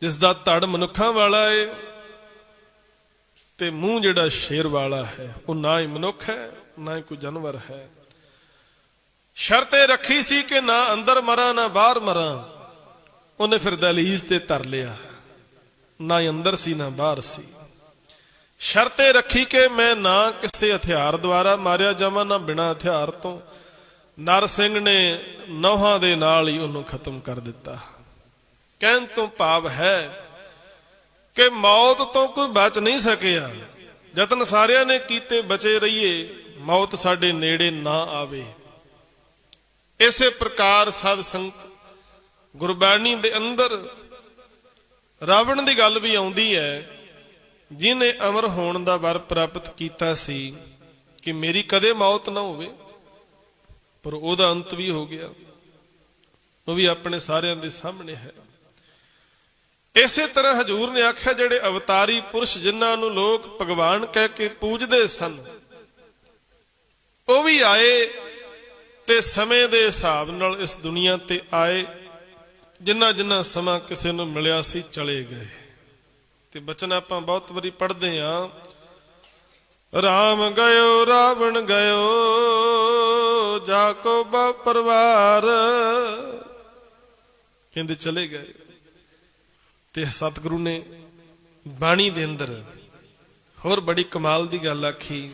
ਜਿਸ ਦਾ ਧੜ ਮਨੁੱਖਾਂ ਵਾਲਾ ਏ ਤੇ ਮੂੰਹ ਜਿਹੜਾ ਸ਼ੇਰ ਵਾਲਾ ਹੈ, ਉਹ ਨਾ ਹੀ ਮਨੁੱਖ ਹੈ ਨਾ ਹੀ ਕੋਈ ਜਾਨਵਰ ਹੈ। ਸ਼ਰਤ ਇਹ ਰੱਖੀ ਸੀ ਕਿ ਨਾ ਅੰਦਰ ਮਰਾਂ ਨਾ ਬਾਹਰ ਮਰਾਂ। ਉਹਨੇ ਫਿਰ ਦਹਲੀਜ਼ ਤੇ ਧਰ ਲਿਆ, ਨਾ ਹੀ ਅੰਦਰ ਸੀ ਨਾ ਬਾਹਰ ਸੀ। ਸ਼ਰਤ ਇਹ ਰੱਖੀ ਕਿ ਮੈਂ ਨਾ ਕਿਸੇ ਹਥਿਆਰ ਦੁਆਰਾ ਮਾਰਿਆ ਜਾਵਾਂ ਨਾ ਬਿਨਾਂ ਹਥਿਆਰ ਤੋਂ। ਨਰ ਸਿੰਘ ਨੇ ਨੌਹਾਂ ਦੇ ਨਾਲ ਹੀ ਉਹਨੂੰ ਖਤਮ ਕਰ ਦਿੱਤਾ। ਕਹਿਣ ਤੋਂ ਭਾਵ ਹੈ ਕਿ ਮੌਤ ਤੋਂ ਕੋਈ ਬਚ ਨਹੀਂ ਸਕਿਆ। ਯਤਨ ਸਾਰਿਆਂ ਨੇ ਕੀਤੇ ਬਚੇ ਰਹੀਏ, ਮੌਤ ਸਾਡੇ ਨੇੜੇ ਨਾ ਆਵੇ। ਇਸੇ ਪ੍ਰਕਾਰ ਸਾਧ ਸੰਗਤ ਗੁਰਬਾਣੀ ਦੇ ਅੰਦਰ ਰਾਵਣ ਦੀ ਗੱਲ ਵੀ ਆਉਂਦੀ ਹੈ, ਜਿਹਨੇ ਅਮਰ ਹੋਣ ਦਾ ਵਰ ਪ੍ਰਾਪਤ ਕੀਤਾ ਸੀ ਕਿ ਮੇਰੀ ਕਦੇ ਮੌਤ ਨਾ ਹੋਵੇ, ਪਰ ਉਹਦਾ ਅੰਤ ਵੀ ਹੋ ਗਿਆ। ਉਹ ਵੀ ਆਪਣੇ ਸਾਰਿਆਂ ਦੇ ਸਾਹਮਣੇ ਹੈ। ਇਸੇ ਤਰ੍ਹਾਂ ਹਜੂਰ ਨੇ ਆਖਿਆ ਜਿਹੜੇ ਅਵਤਾਰੀ ਪੁਰਸ਼ ਜਿਨ੍ਹਾਂ ਨੂੰ ਲੋਕ ਭਗਵਾਨ ਕਹਿ ਕੇ ਪੂਜਦੇ ਸਨ, ਉਹ ਵੀ ਆਏ ਤੇ ਸਮੇਂ ਦੇ ਹਿਸਾਬ ਨਾਲ ਇਸ ਦੁਨੀਆ ਤੇ ਆਏ। ਜਿੰਨਾ ਜਿੰਨਾ ਸਮਾਂ ਕਿਸੇ ਨੂੰ ਮਿਲਿਆ ਸੀ ਚਲੇ ਗਏ। ਤੇ ਬਚਨ ਆਪਾਂ ਬਹੁਤ ਵਾਰੀ ਪੜ੍ਹਦੇ ਆਂ, ਰਾਮ ਗਇਓ ਰਾਵਣ ਗਇਓ ਜਾ ਕੋ ਬਾ ਪਰਿਵਾਰ। ਕਹਿੰਦੇ ਚਲੇ ਗਏ। ਤੇ ਸਤਿਗੁਰੂ ਨੇ ਬਾਣੀ ਦੇ ਅੰਦਰ ਹੋਰ ਬੜੀ ਕਮਾਲ ਦੀ ਗੱਲ ਆਖੀ।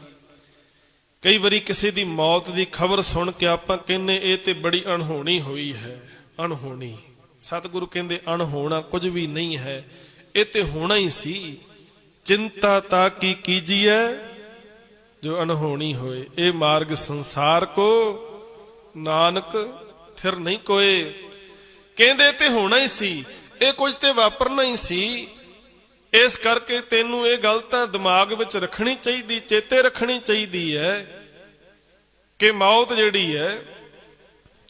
ਕਈ ਵਾਰੀ ਕਿਸੇ ਦੀ ਮੌਤ ਦੀ ਖਬਰ ਸੁਣ ਕੇ ਆਪਾਂ ਕਹਿੰਨੇ ਇਹ ਤੇ ਬੜੀ ਅਣਹੋਣੀ ਹੋਈ ਹੈ। ਅਣਹੋਣੀ, ਸਤਿਗੁਰੂ ਕਹਿੰਦੇ ਅਣਹੋਣਾ ਕੁਝ ਵੀ ਨਹੀਂ ਹੈ, ਇਹ ਤੇ ਹੋਣਾ ਹੀ ਸੀ। ਚਿੰਤਾ ਤਾ ਕੀ ਕੀਜੀਏ ਜੋ ਅਣਹੋਣੀ ਹੋਏ, ਇਹ ਮਾਰਗ ਸੰਸਾਰ ਕੋ ਨਾਨਕ ਥਿਰ ਨਹੀਂ ਕੋਏ। ਕਹਿੰਦੇ ਤੇ ਹੋਣਾ ਹੀ ਸੀ। ਇਹ ਕੁਝ ਤੇ ਵਾਪਰਨਾ ਹੀ ਸੀ। ਇਸ ਕਰਕੇ ਤੈਨੂੰ ਇਹ ਗੱਲ ਤਾਂ ਦਿਮਾਗ ਵਿੱਚ ਰੱਖਣੀ ਚਾਹੀਦੀ, ਚੇਤੇ ਰੱਖਣੀ ਚਾਹੀਦੀ ਹੈ ਕਿ ਮੌਤ ਜਿਹੜੀ ਹੈ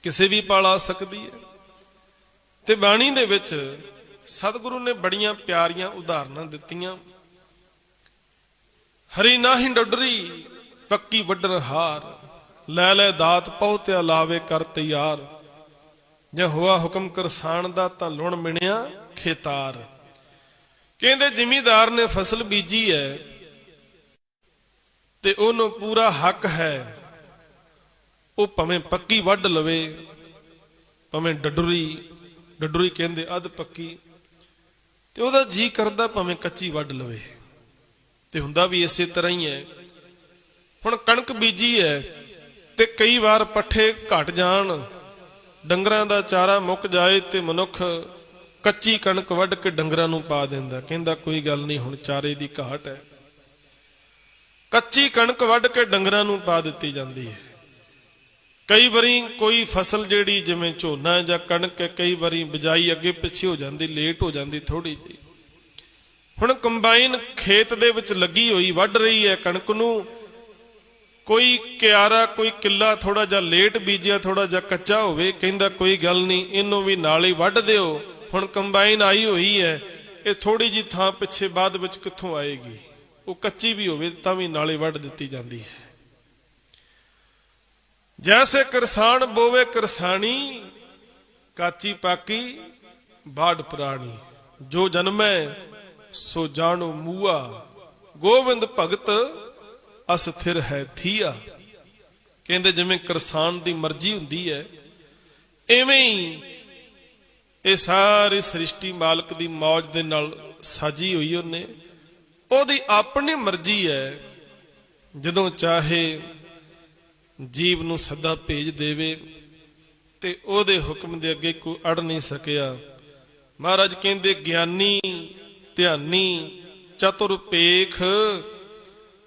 ਕਿਸੇ ਵੀ ਪਲ ਆ ਸਕਦੀ ਹੈ। ਤੇ ਬਾਣੀ ਦੇ ਵਿੱਚ ਸਤਿਗੁਰੂ ਨੇ ਬੜੀਆਂ ਪਿਆਰੀਆਂ ਉਦਾਹਰਨਾਂ ਦਿੱਤੀਆਂ। ਹਰੀ ਨਾਹੀਂ ਡੱਡਰੀ ਪੱਕੀ ਵੱਡਰ ਹਾਰ, ਲੈ ਲੈ ਦਾਤ ਪਹੁਤਿਆ ਲਾਵੇ ਕਰ ਤਿਆਰ, ਜੇ ਹੋਆ ਹੁਕਮ ਕਰਸਾਨ ਦਾ ਤਾਂ ਲੁਣ ਮਿਣਿਆ ਖੇਤਾਰ। ਕਹਿੰਦੇ ਜ਼ਿਮੀਦਾਰ ਨੇ ਫਸਲ ਬੀਜੀ ਹੈ ਤੇ ਉਹਨੂੰ ਪੂਰਾ ਹੱਕ ਹੈ, ਉਹ ਭਾਵੇਂ ਪੱਕੀ ਵੱਢ ਲਵੇ, ਭਾਵੇਂ ਡੱਡਰੀ ਕਹਿੰਦੇ ਅੱਧ ਪੱਕੀ, ਤੇ ਉਹਦਾ ਜੀ ਕਰਦਾ ਭਾਵੇਂ ਕੱਚੀ ਵੱਢ ਲਵੇ। ਤੇ ਹੁੰਦਾ ਵੀ ਇਸੇ ਤਰ੍ਹਾਂ ਹੀ ਹੈ। ਹੁਣ ਕਣਕ ਬੀਜੀ ਹੈ ਤੇ ਕਈ ਵਾਰ ਪੱਠੇ ਘਟ ਜਾਣ, ਡੰਗਰਾਂ ਦਾ ਚਾਰਾ ਮੁੱਕ ਜਾਏ ਤੇ ਮਨੁੱਖ ਕੱਚੀ ਕਣਕ ਵੱਢ ਕੇ ਡੰਗਰਾਂ ਨੂੰ ਪਾ ਦਿੰਦਾ, ਕਹਿੰਦਾ ਕੋਈ ਗੱਲ ਨਹੀਂ ਹੁਣ ਚਾਰੇ ਦੀ ਘਾਟ ਹੈ। ਕੱਚੀ ਕਣਕ ਵੱਢ ਕੇ ਡੰਗਰਾਂ ਨੂੰ ਪਾ ਦਿੱਤੀ ਜਾਂਦੀ ਹੈ। ਕਈ ਵਾਰੀ ਕੋਈ ਫਸਲ ਜਿਹੜੀ ਜਿਵੇਂ ਝੋਨਾ ਜਾਂ ਕਣਕ ਹੈ, ਕਈ ਵਾਰੀ ਬਿਜਾਈ ਅੱਗੇ ਪਿੱਛੇ ਹੋ ਜਾਂਦੀ, ਲੇਟ ਹੋ ਜਾਂਦੀ ਥੋੜੀ ਜਿਹੀ। ਹੁਣ ਕੰਬਾਈਨ ਖੇਤ ਦੇ ਵਿੱਚ ਲੱਗੀ ਹੋਈ ਵੱਢ ਰਹੀ ਹੈ ਕਣਕ ਨੂੰ, ਕੋਈ ਕਿਆਰਾ ਕੋਈ ਕਿੱਲਾ ਥੋੜਾ ਜਿਹਾ ਲੇਟ ਬੀਜਿਆ, ਥੋੜਾ ਜਿਹਾ ਕੱਚਾ ਹੋਵੇ, ਕਹਿੰਦਾ ਕੋਈ ਗੱਲ ਨਹੀਂ ਇਹਨੂੰ ਵੀ ਨਾਲ ਹੀ ਵੱਢ ਦਿਓ। ਹੁਣ ਕੰਬਾਈਨ ਆਈ ਹੋਈ ਹੈ, ਇਹ ਥੋੜੀ ਜਿਹੀ ਥਾਂ ਪਿੱਛੇ ਬਾਅਦ ਵਿੱਚ ਕਿੱਥੋਂ ਆਏਗੀ, ਉਹ ਕੱਚੀ ਵੀ ਹੋਵੇ ਤਾਂ ਵੀ ਨਾਲੇ ਵੱਢ ਦਿੱਤੀ ਜਾਂਦੀ ਹੈ। ਜੈਸੇ ਕਿਰਸਾਨ ਬੋਵੇ ਕਿਰਸਾਨੀ, ਕਾਚੀ ਪਾਕੀ ਬਾੜ ਪ੍ਰਾਣੀ, ਜੋ ਜਨਮੈ ਸੋ ਜਾਣੋ ਮੂਆ, ਗੋਬਿੰਦ ਭਗਤ ਅਸਥਿਰ ਹੈ ਥੀਆ। ਕਹਿੰਦੇ ਜਿਵੇਂ ਕਿਰਸਾਨ ਦੀ ਮਰਜ਼ੀ ਹੁੰਦੀ ਹੈ, ਐਵੇਂ ਹੀ ਇਹ ਸਾਰੀ ਸ੍ਰਿਸ਼ਟੀ ਮਾਲਕ ਦੀ ਮੌਜ ਦੇ ਨਾਲ ਸਾਜੀ ਹੋਈ ਉਹਨੇ, ਉਹਦੀ ਆਪਣੀ ਮਰਜ਼ੀ ਹੈ। ਜਦੋਂ ਚਾਹੇ ਜੀਵ ਨੂੰ ਸਦਾ ਭੇਜ ਦੇਵੇ ਤੇ ਉਹਦੇ ਹੁਕਮ ਦੇ ਅੱਗੇ ਕੋਈ ਅੜ ਨਹੀਂ ਸਕਿਆ। ਮਹਾਰਾਜ ਕਹਿੰਦੇ ਗਿਆਨੀ ਧਿਆਨੀ ਚਤੁਰ ਪੇਖ,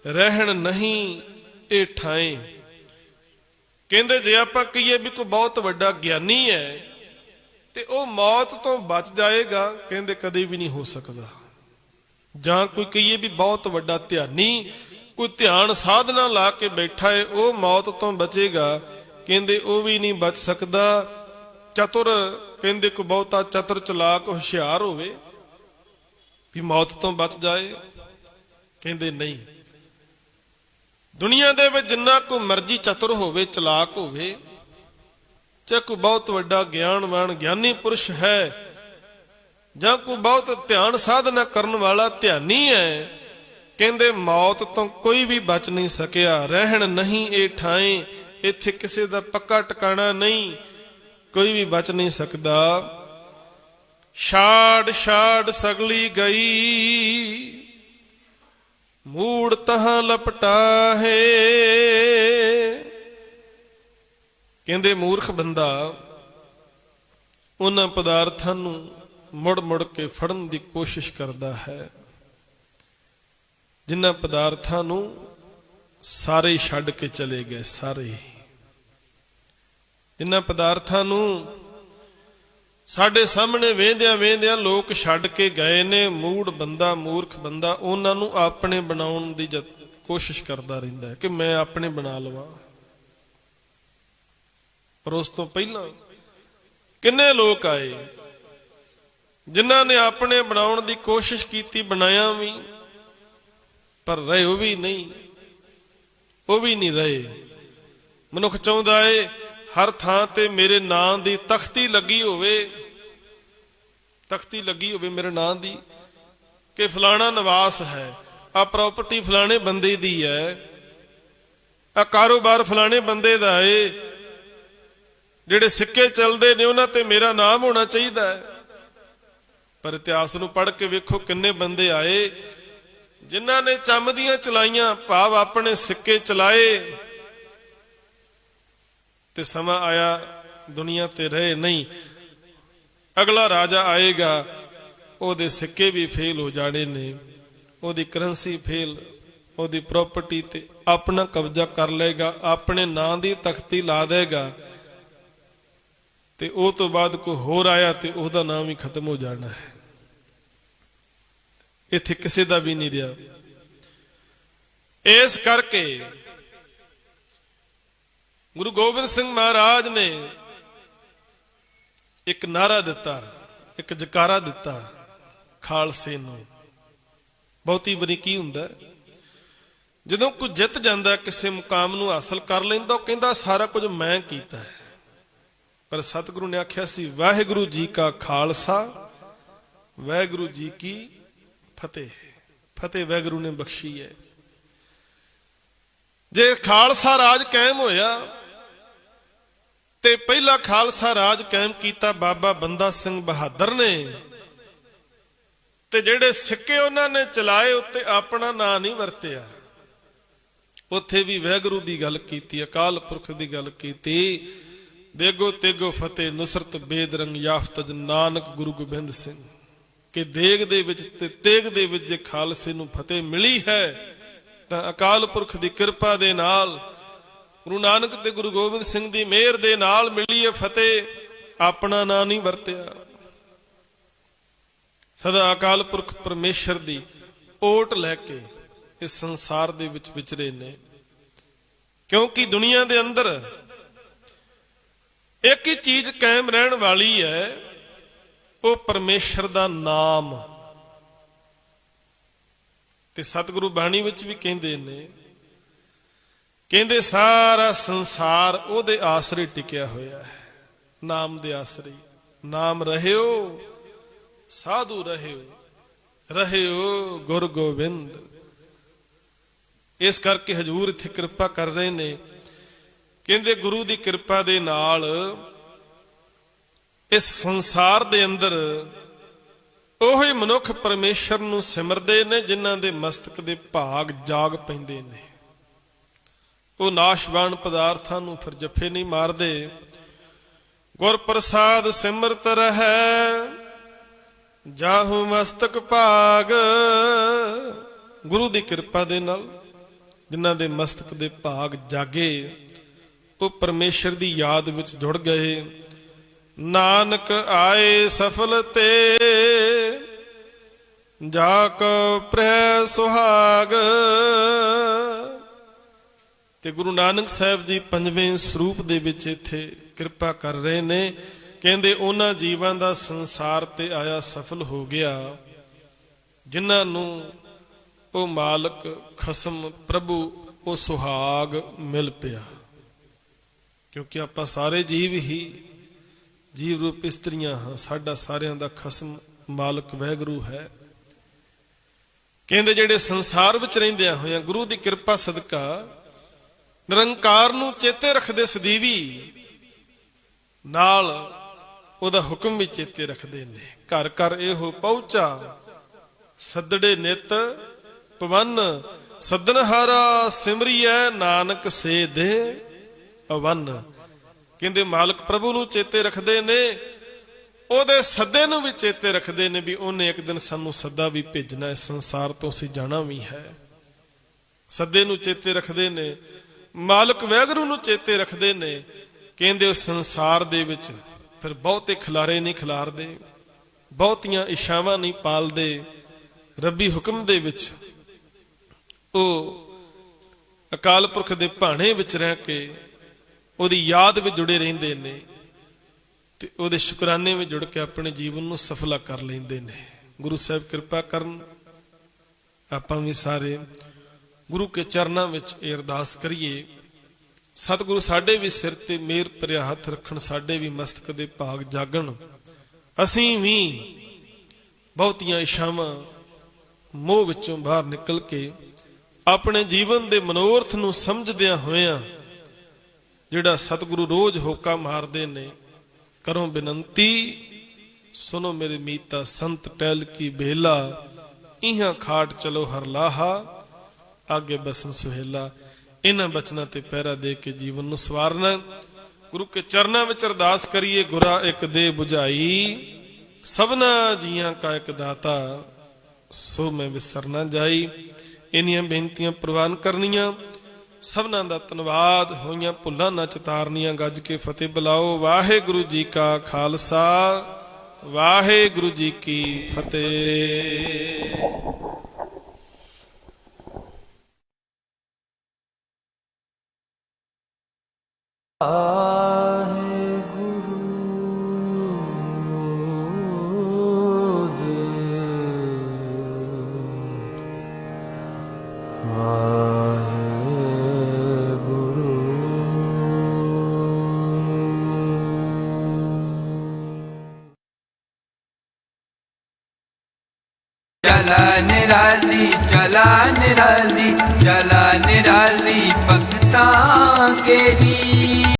ਰਹਿਣ ਨਹੀਂ ਇਹ ਠਾਏ। ਕਹਿੰਦੇ ਜੇ ਆਪਾਂ ਕਹੀਏ ਵੀ ਕੋਈ ਬਹੁਤ ਵੱਡਾ ਗਿਆਨੀ ਹੈ ਤੇ ਉਹ ਮੌਤ ਤੋਂ ਬਚ ਜਾਏਗਾ, ਕਹਿੰਦੇ ਕਦੇ ਵੀ ਨਹੀਂ ਹੋ ਸਕਦਾ। ਜਾਂ ਕੋਈ ਕਹੀਏ ਵੀ ਬਹੁਤ ਵੱਡਾ ਧਿਆਨੀ, ਕੋਈ ਧਿਆਨ ਸਾਧਨਾ ਲਾ ਕੇ ਬੈਠਾ ਹੈ, ਉਹ ਮੌਤ ਤੋਂ ਬਚੇਗਾ, ਕਹਿੰਦੇ ਉਹ ਵੀ ਨਹੀਂ ਬਚ ਸਕਦਾ। ਚਤੁਰ ਕਹਿੰਦੇ ਕੋਈ ਬਹੁਤਾ ਚਤੁਰ ਚਲਾਕ ਹੁਸ਼ਿਆਰ ਹੋਵੇ ਵੀ ਮੌਤ ਤੋਂ ਬਚ ਜਾਏ, ਕਹਿੰਦੇ ਨਹੀਂ। ਦੁਨੀਆ ਦੇ ਵਿੱਚ ਜਿੰਨਾ ਕੋਈ ਮਰਜ਼ੀ ਚਤੁਰ ਹੋਵੇ ਚਲਾਕ ਹੋਵੇ, ਚਾਹੇ ਕੋਈ ਬਹੁਤ ਵੱਡਾ ਗਿਆਨਵਾਨ ਗਿਆਨੀ ਪੁਰਸ਼ ਹੈ, ਜਾਂ ਕੋਈ ਬਹੁਤ ਧਿਆਨ ਸਾਧਨਾ ਕਰਨ ਵਾਲਾ ਧਿਆਨੀ ਹੈ, ਕਹਿੰਦੇ ਮੌਤ ਤੋਂ ਕੋਈ ਵੀ ਬਚ ਨਹੀਂ ਸਕਿਆ। ਰਹਿਣ ਨਹੀਂ ਇਹ ਠਾਏ, ਇੱਥੇ ਕਿਸੇ ਦਾ ਪੱਕਾ ਟਿਕਾਣਾ ਨਹੀਂ, ਕੋਈ ਵੀ ਬਚ ਨਹੀਂ ਸਕਦਾ। ਛਾੜ ਛਾੜ ਸਗਲੀ ਗਈ, ਮੂੜ ਤਹਾਂ ਲਪਟਾ ਹੈ। ਕਹਿੰਦੇ ਮੂਰਖ ਬੰਦਾ ਉਹਨਾਂ ਪਦਾਰਥਾਂ ਨੂੰ ਮੁੜ ਮੁੜ ਕੇ ਫੜਨ ਦੀ ਕੋਸ਼ਿਸ਼ ਕਰਦਾ ਹੈ, ਜਿਨ੍ਹਾਂ ਪਦਾਰਥਾਂ ਨੂੰ ਸਾਰੇ ਛੱਡ ਕੇ ਚਲੇ ਗਏ। ਸਾਰੇ ਜਿਨ੍ਹਾਂ ਪਦਾਰਥਾਂ ਨੂੰ ਸਾਡੇ ਸਾਹਮਣੇ ਵੇਂਦਿਆਂ ਵੇਂਦਿਆਂ ਲੋਕ ਛੱਡ ਕੇ ਗਏ ਨੇ, ਮੂੜ ਬੰਦਾ ਮੂਰਖ ਬੰਦਾ ਉਹਨਾਂ ਨੂੰ ਆਪਣੇ ਬਣਾਉਣ ਦੀ ਕੋਸ਼ਿਸ਼ ਕਰਦਾ ਰਹਿੰਦਾ ਹੈ ਕਿ ਮੈਂ ਆਪਣੇ ਬਣਾ ਲਵਾਂ। ਪਰ ਉਸ ਤੋਂ ਪਹਿਲਾਂ ਕਿੰਨੇ ਲੋਕ ਆਏ ਜਿਨ੍ਹਾਂ ਨੇ ਆਪਣੇ ਬਣਾਉਣ ਦੀ ਕੋਸ਼ਿਸ਼ ਕੀਤੀ, ਬਣਾਇਆ ਵੀ, ਪਰ ਰਹੇ ਉਹ ਵੀ ਨਹੀਂ, ਉਹ ਵੀ ਨਹੀਂ ਰਹੇ। ਮਨੁੱਖ ਚਾਹੁੰਦਾ ਏ ਹਰ ਥਾਂ ਤੇ ਮੇਰੇ ਨਾਂ ਦੀ ਤਖਤੀ ਲੱਗੀ ਹੋਵੇ, ਤਖਤੀ ਲੱਗੀ ਹੋਵੇ ਮੇਰੇ ਨਾਂ ਦੀ ਕਿ ਫਲਾਣਾ ਨਿਵਾਸ ਹੈ, ਆ ਪ੍ਰਾਪਰਟੀ ਫਲਾਣੇ ਬੰਦੇ ਦੀ ਹੈ, ਆ ਕਾਰੋਬਾਰ ਫਲਾਣੇ ਬੰਦੇ ਦਾ ਏ, ਜਿਹੜੇ ਸਿੱਕੇ ਚੱਲਦੇ ਨੇ ਉਹਨਾਂ ਤੇ ਮੇਰਾ ਨਾਮ ਹੋਣਾ ਚਾਹੀਦਾ ਹੈ। ਪਰ ਇਤਿਹਾਸ ਨੂੰ ਪੜ੍ਹ ਕੇ ਵੇਖੋ ਕਿੰਨੇ ਬੰਦੇ ਆਏ ਜਿਨ੍ਹਾਂ ਨੇ ਚੰਮ ਦੀਆਂ ਚਲਾਈਆਂ, ਭਾਵ ਆਪਣੇ ਸਿੱਕੇ ਚਲਾਏ, ਤੇ ਸਮਾਂ ਆਇਆ ਦੁਨੀਆ ਤੇ ਰਹੇ ਨਹੀਂ। ਅਗਲਾ ਰਾਜਾ ਆਏਗਾ, ਉਹਦੇ ਸਿੱਕੇ ਵੀ ਫੇਲ ਹੋ ਜਾਣੇ ਨੇ, ਉਹਦੀ ਕਰੰਸੀ ਫੇਲ, ਉਹਦੀ ਪ੍ਰਾਪਰਟੀ ਤੇ ਆਪਣਾ ਕਬਜ਼ਾ ਕਰ ਲਏਗਾ, ਆਪਣੇ ਨਾਂ ਦੀ ਤਖਤੀ ਲਾ ਦੇਗਾ, ਤੇ ਉਹ ਤੋਂ ਬਾਅਦ ਕੋਈ ਹੋਰ ਆਇਆ ਤੇ ਉਹਦਾ ਨਾਮ ਹੀ ਖਤਮ ਹੋ ਜਾਣਾ ਹੈ। ਇੱਥੇ ਕਿਸੇ ਦਾ ਵੀ ਨਹੀਂ ਰਿਹਾ। ਇਸ ਕਰਕੇ ਗੁਰੂ ਗੋਬਿੰਦ ਸਿੰਘ ਮਹਾਰਾਜ ਨੇ ਇੱਕ ਨਾਰਾ ਦਿੱਤਾ, ਇੱਕ ਜਕਾਰਾ ਦਿੱਤਾ ਖਾਲਸੇ ਨੂੰ। ਬਹੁਤੀ ਵਾਰੀ ਕੀ ਹੁੰਦਾ, ਜਦੋਂ ਕੋਈ ਜਿੱਤ ਜਾਂਦਾ, ਕਿਸੇ ਮੁਕਾਮ ਨੂੰ ਹਾਸਲ ਕਰ ਲੈਂਦਾ, ਉਹ ਕਹਿੰਦਾ ਸਾਰਾ ਕੁਝ ਮੈਂ ਕੀਤਾ ਹੈ। ਪਰ ਸਤਿਗੁਰੂ ਨੇ ਆਖਿਆ ਸੀ, ਵਾਹਿਗੁਰੂ ਜੀ ਕਾ ਖਾਲਸਾ ਵਾਹਿਗੁਰੂ ਜੀ ਕੀ ਫਤਿਹ। ਫਤਿਹ ਵਾਹਿਗੁਰੂ ਨੇ ਬਖਸ਼ੀ ਹੈ। ਜੇ ਖਾਲਸਾ ਰਾਜ ਕਾਇਮ ਹੋਇਆ ਤੇ ਪਹਿਲਾ ਖਾਲਸਾ ਰਾਜ ਕਾਇਮ ਕੀਤਾ ਬਾਬਾ ਬੰਦਾ ਸਿੰਘ ਬਹਾਦਰ ਨੇ, ਤੇ ਜਿਹੜੇ ਸਿੱਕੇ ਉਹਨਾਂ ਨੇ ਚਲਾਏ ਉੱਤੇ ਆਪਣਾ ਨਾਂ ਨਹੀਂ ਵਰਤਿਆ। ਉੱਥੇ ਵੀ ਵਾਹਿਗੁਰੂ ਦੀ ਗੱਲ ਕੀਤੀ, ਅਕਾਲ ਪੁਰਖ ਦੀ ਗੱਲ ਕੀਤੀ। ਦੇਗੋ ਤੇਗੋ ਫਤਿਹ ਨੁਸਰਤ ਬੇਦਰੰਗ ਯਾਫਤਜ ਨਾਨਕ ਗੁਰੂ ਗੋਬਿੰਦ ਸਿੰਘ। ਕਿ ਦੇਗ ਦੇ ਵਿੱਚ ਤੇ ਤੇਗ ਦੇ ਵਿੱਚ ਜੇ ਖਾਲਸੇ ਨੂੰ ਫਤਿਹ ਮਿਲੀ ਹੈ ਤਾਂ ਅਕਾਲ ਪੁਰਖ ਦੀ ਕਿਰਪਾ ਦੇ ਨਾਲ, ਗੁਰੂ ਨਾਨਕ ਤੇ ਗੁਰੂ ਗੋਬਿੰਦ ਸਿੰਘ ਦੀ ਮਿਹਰ ਦੇ ਨਾਲ ਮਿਲੀ ਹੈ ਫਤਿਹ। ਆਪਣਾ ਨਾਂ ਨਹੀਂ ਵਰਤਿਆ। ਸਦਾ ਅਕਾਲ ਪੁਰਖ ਪਰਮੇਸ਼ਰ ਦੀ ਓਟ ਲੈ ਕੇ ਇਸ ਸੰਸਾਰ ਦੇ ਵਿੱਚ ਵਿਚਰੇ ਨੇ। ਕਿਉਂਕਿ ਦੁਨੀਆ ਦੇ ਅੰਦਰ ਇੱਕ ਹੀ ਚੀਜ਼ ਕਾਇਮ ਰਹਿਣ ਵਾਲੀ ਹੈ, ਉਹ ਪਰਮੇਸ਼ਰ ਦਾ ਨਾਮ। ਤੇ ਸਤਿਗੁਰੂ ਬਾਣੀ ਵਿੱਚ ਵੀ ਕਹਿੰਦੇ ਨੇ, ਕਹਿੰਦੇ ਸਾਰਾ ਸੰਸਾਰ ਉਹਦੇ ਆਸਰੇ ਟਿਕਿਆ ਹੋਇਆ ਹੈ, ਨਾਮ ਦੇ ਆਸਰੇ। ਨਾਮ ਰਹਿਓ ਸਾਧੂ ਰਹਿਓ, ਰਹਿਓ ਗੁਰ ਗੋਬਿੰਦ। ਇਸ ਕਰਕੇ ਹਜੂਰ ਇੱਥੇ ਕਿਰਪਾ ਕਰ ਰਹੇ ਨੇ। ਕਹਿੰਦੇ ਗੁਰੂ ਦੀ ਕਿਰਪਾ ਦੇ ਨਾਲ ਇਸ ਸੰਸਾਰ ਦੇ ਅੰਦਰ ਉਹੀ ਮਨੁੱਖ ਪਰਮੇਸ਼ਰ ਨੂੰ ਸਿਮਰਦੇ ਨੇ ਜਿਨ੍ਹਾਂ ਦੇ ਮਸਤਕ ਦੇ ਭਾਗ ਜਾਗ ਪੈਂਦੇ ਨੇ। ਉਹ ਨਾਸ਼ਵਾਨ ਪਦਾਰਥਾਂ ਨੂੰ ਫਿਰ ਜੱਫੇ ਨਹੀਂ ਮਾਰਦੇ। ਗੁਰ ਪ੍ਰਸਾਦ ਸਿਮਰਤ ਰਹੈ ਜਾਹੂ ਮਸਤਕ ਭਾਗ। ਗੁਰੂ ਦੀ ਕਿਰਪਾ ਦੇ ਨਾਲ ਜਿਨ੍ਹਾਂ ਦੇ ਮਸਤਕ ਦੇ ਭਾਗ ਜਾਗੇ, ਉਹ ਪਰਮੇਸ਼ਰ ਦੀ ਯਾਦ ਵਿੱਚ ਜੁੜ ਗਏ। ਨਾਨਕ ਆਏ ਸਫਲ ਤੇ ਜਾ ਕੋ ਪ੍ਰੈ ਸੁਹਾਗ। ਤੇ ਗੁਰੂ ਨਾਨਕ ਸਾਹਿਬ ਜੀ ਪੰਜਵੇਂ ਸਰੂਪ ਦੇ ਵਿੱਚ ਇੱਥੇ ਕਿਰਪਾ ਕਰ ਰਹੇ ਨੇ। ਕਹਿੰਦੇ ਉਹਨਾਂ ਜੀਵਾਂ ਦਾ ਸੰਸਾਰ ਤੇ ਆਇਆ ਸਫਲ ਹੋ ਗਿਆ ਜਿਨ੍ਹਾਂ ਨੂੰ ਉਹ ਮਾਲਕ ਖਸਮ ਪ੍ਰਭੂ ਉਹ ਸੁਹਾਗ ਮਿਲ ਪਿਆ। ਕਿਉਂਕਿ ਆਪਾਂ ਸਾਰੇ ਜੀਵ ਹੀ ਜੀਵ ਰੂਪ ਇਸਤਰੀਆਂ ਹਾਂ। ਸਾਡਾ ਸਾਰਿਆਂ ਦਾ ਖਸਮ ਮਾਲਕ ਵਾਹਿਗੁਰੂ ਹੈ। ਕਹਿੰਦੇ ਜਿਹੜੇ ਸੰਸਾਰ ਵਿੱਚ ਰਹਿੰਦਿਆਂ ਹੋਇਆਂ ਗੁਰੂ ਦੀ ਕਿਰਪਾ ਸਦਕਾ ਨਿਰੰਕਾਰ ਨੂੰ ਚੇਤੇ ਰੱਖਦੇ ਸਦੀਵੀ, ਨਾਲ ਉਹਦਾ ਹੁਕਮ ਵੀ ਚੇਤੇ ਰੱਖਦੇ ਨੇ। ਘਰ ਘਰ ਇਹੋ ਪਹੁੰਚਾ ਸੱਦੜੇ ਨਿਤ ਪਵਨ। ਸੱਦਣਹਾਰਾ ਸਿਮਰੀਐ ਨਾਨਕ ਸੇ ਦੇ ਅਵਨ। ਕਹਿੰਦੇ ਮਾਲਕ ਪ੍ਰਭੂ ਨੂੰ ਚੇਤੇ ਰੱਖਦੇ ਨੇ, ਉਹਦੇ ਸੱਦੇ ਨੂੰ ਵੀ ਚੇਤੇ ਰੱਖਦੇ ਨੇ ਵੀ ਉਹਨੇ ਇੱਕ ਦਿਨ ਸਾਨੂੰ ਸੱਦਾ ਵੀ ਭੇਜਣਾ, ਇਸ ਸੰਸਾਰ ਤੋਂ ਅਸੀਂ ਜਾਣਾ ਵੀ ਹੈ। ਸੱਦੇ ਨੂੰ ਚੇਤੇ ਰੱਖਦੇ ਨੇ, ਮਾਲਕ ਵਾਹਿਗੁਰੂ ਨੂੰ ਚੇਤੇ ਰੱਖਦੇ ਨੇ। ਕਹਿੰਦੇ ਉਸ ਸੰਸਾਰ ਦੇ ਵਿੱਚ ਫਿਰ ਬਹੁਤੇ ਖਿਲਾਰੇ ਨਹੀਂ ਖਿਲਾਰਦੇ, ਬਹੁਤੀਆਂ ਇਛਾਵਾਂ ਨਹੀਂ ਪਾਲਦੇ। ਰੱਬੀ ਹੁਕਮ ਦੇ ਵਿੱਚ ਉਹ ਅਕਾਲ ਪੁਰਖ ਦੇ ਭਾਣੇ ਵਿੱਚ ਰਹਿ ਕੇ ਉਹਦੀ ਯਾਦ ਵਿੱਚ ਜੁੜੇ ਰਹਿੰਦੇ ਨੇ ਤੇ ਉਹਦੇ ਸ਼ੁਕਰਾਨੇ ਵਿੱਚ ਜੁੜ ਕੇ ਆਪਣੇ ਜੀਵਨ ਨੂੰ ਸਫਲਾ ਕਰ ਲੈਂਦੇ ਨੇ। ਗੁਰੂ ਸਾਹਿਬ ਕਿਰਪਾ ਕਰਨ। ਆਪਾਂ ਵੀ ਸਾਰੇ ਗੁਰੂ ਕੇ ਚਰਨਾਂ ਵਿੱਚ ਇਹ ਅਰਦਾਸ ਕਰੀਏ, ਸਤਿਗੁਰੂ ਸਾਡੇ ਵੀ ਸਿਰ ਤੇ ਮਿਹਰ ਭਰਿਆ ਹੱਥ ਰੱਖਣ, ਸਾਡੇ ਵੀ ਮਸਤਕ ਦੇ ਭਾਗ ਜਾਗਣ। ਅਸੀਂ ਵੀ ਬਹੁਤੀਆਂ ਇਛਾਵਾਂ ਮੋਹ ਵਿੱਚੋਂ ਬਾਹਰ ਨਿਕਲ ਕੇ ਆਪਣੇ ਜੀਵਨ ਦੇ ਮਨੋਰਥ ਨੂੰ ਸਮਝਦਿਆਂ ਹੋਇਆਂ ਜਿਹੜਾ ਸਤਿਗੁਰੂ ਰੋਜ਼ ਹੋਕਾ ਮਾਰਦੇ ਨੇ, ਕਰੋ ਬੇਨੰਤੀ ਸੁਨੋ ਮੇਰੇ ਮੀਤਾ ਸੰਤ ਟਹਿਲ ਕੀ ਬੇਲਾ। ਇਹਾਂ ਖਾਟ ਚਲੋ ਹਰ ਲਾਹਾ ਆਗੇ ਬਸਨ ਸੁਹੇਲਾ। ਇਹਨਾਂ ਬਚਨਾਂ ਤੇ ਪਹਿਰਾ ਦੇ ਕੇ ਜੀਵਨ ਨੂੰ ਸਵਾਰਨਾ। ਗੁਰੂ ਕੇ ਚਰਨਾਂ ਵਿੱਚ ਅਰਦਾਸ ਕਰੀਏ, ਗੁਰਾ ਇੱਕ ਦੇ 부ਝਾਈ ਸਭਨਾ ਜੀਆਂ ਕਾ ਇੱਕ ਦਾਤਾ ਸੋ ਮੈਂ ਵਿਸਰ ਨਾ ਜਾਈ। ਇੰਨੀਆਂ ਬੇਨਤੀਆਂ ਪ੍ਰਵਾਨ ਕਰਨੀਆਂ। ਸਭਨਾਂ ਦਾ ਧੰਨਵਾਦ। ਹੋਈਆਂ ਭੁੱਲਾਂ ਨਾ ਚਿਤਾਰਨੀਆਂ, ਗੱਜ ਕੇ ਫਤਿਹ ਬੁਲਾਓ। ਵਾਹਿਗੁਰੂ ਜੀ ਕਾ ਖਾਲਸਾ, ਵਾਹਿਗੁਰੂ ਜੀ ਕੀ ਫਤਿਹ। चला निराली चला निराली चला निराली भगतां केरी।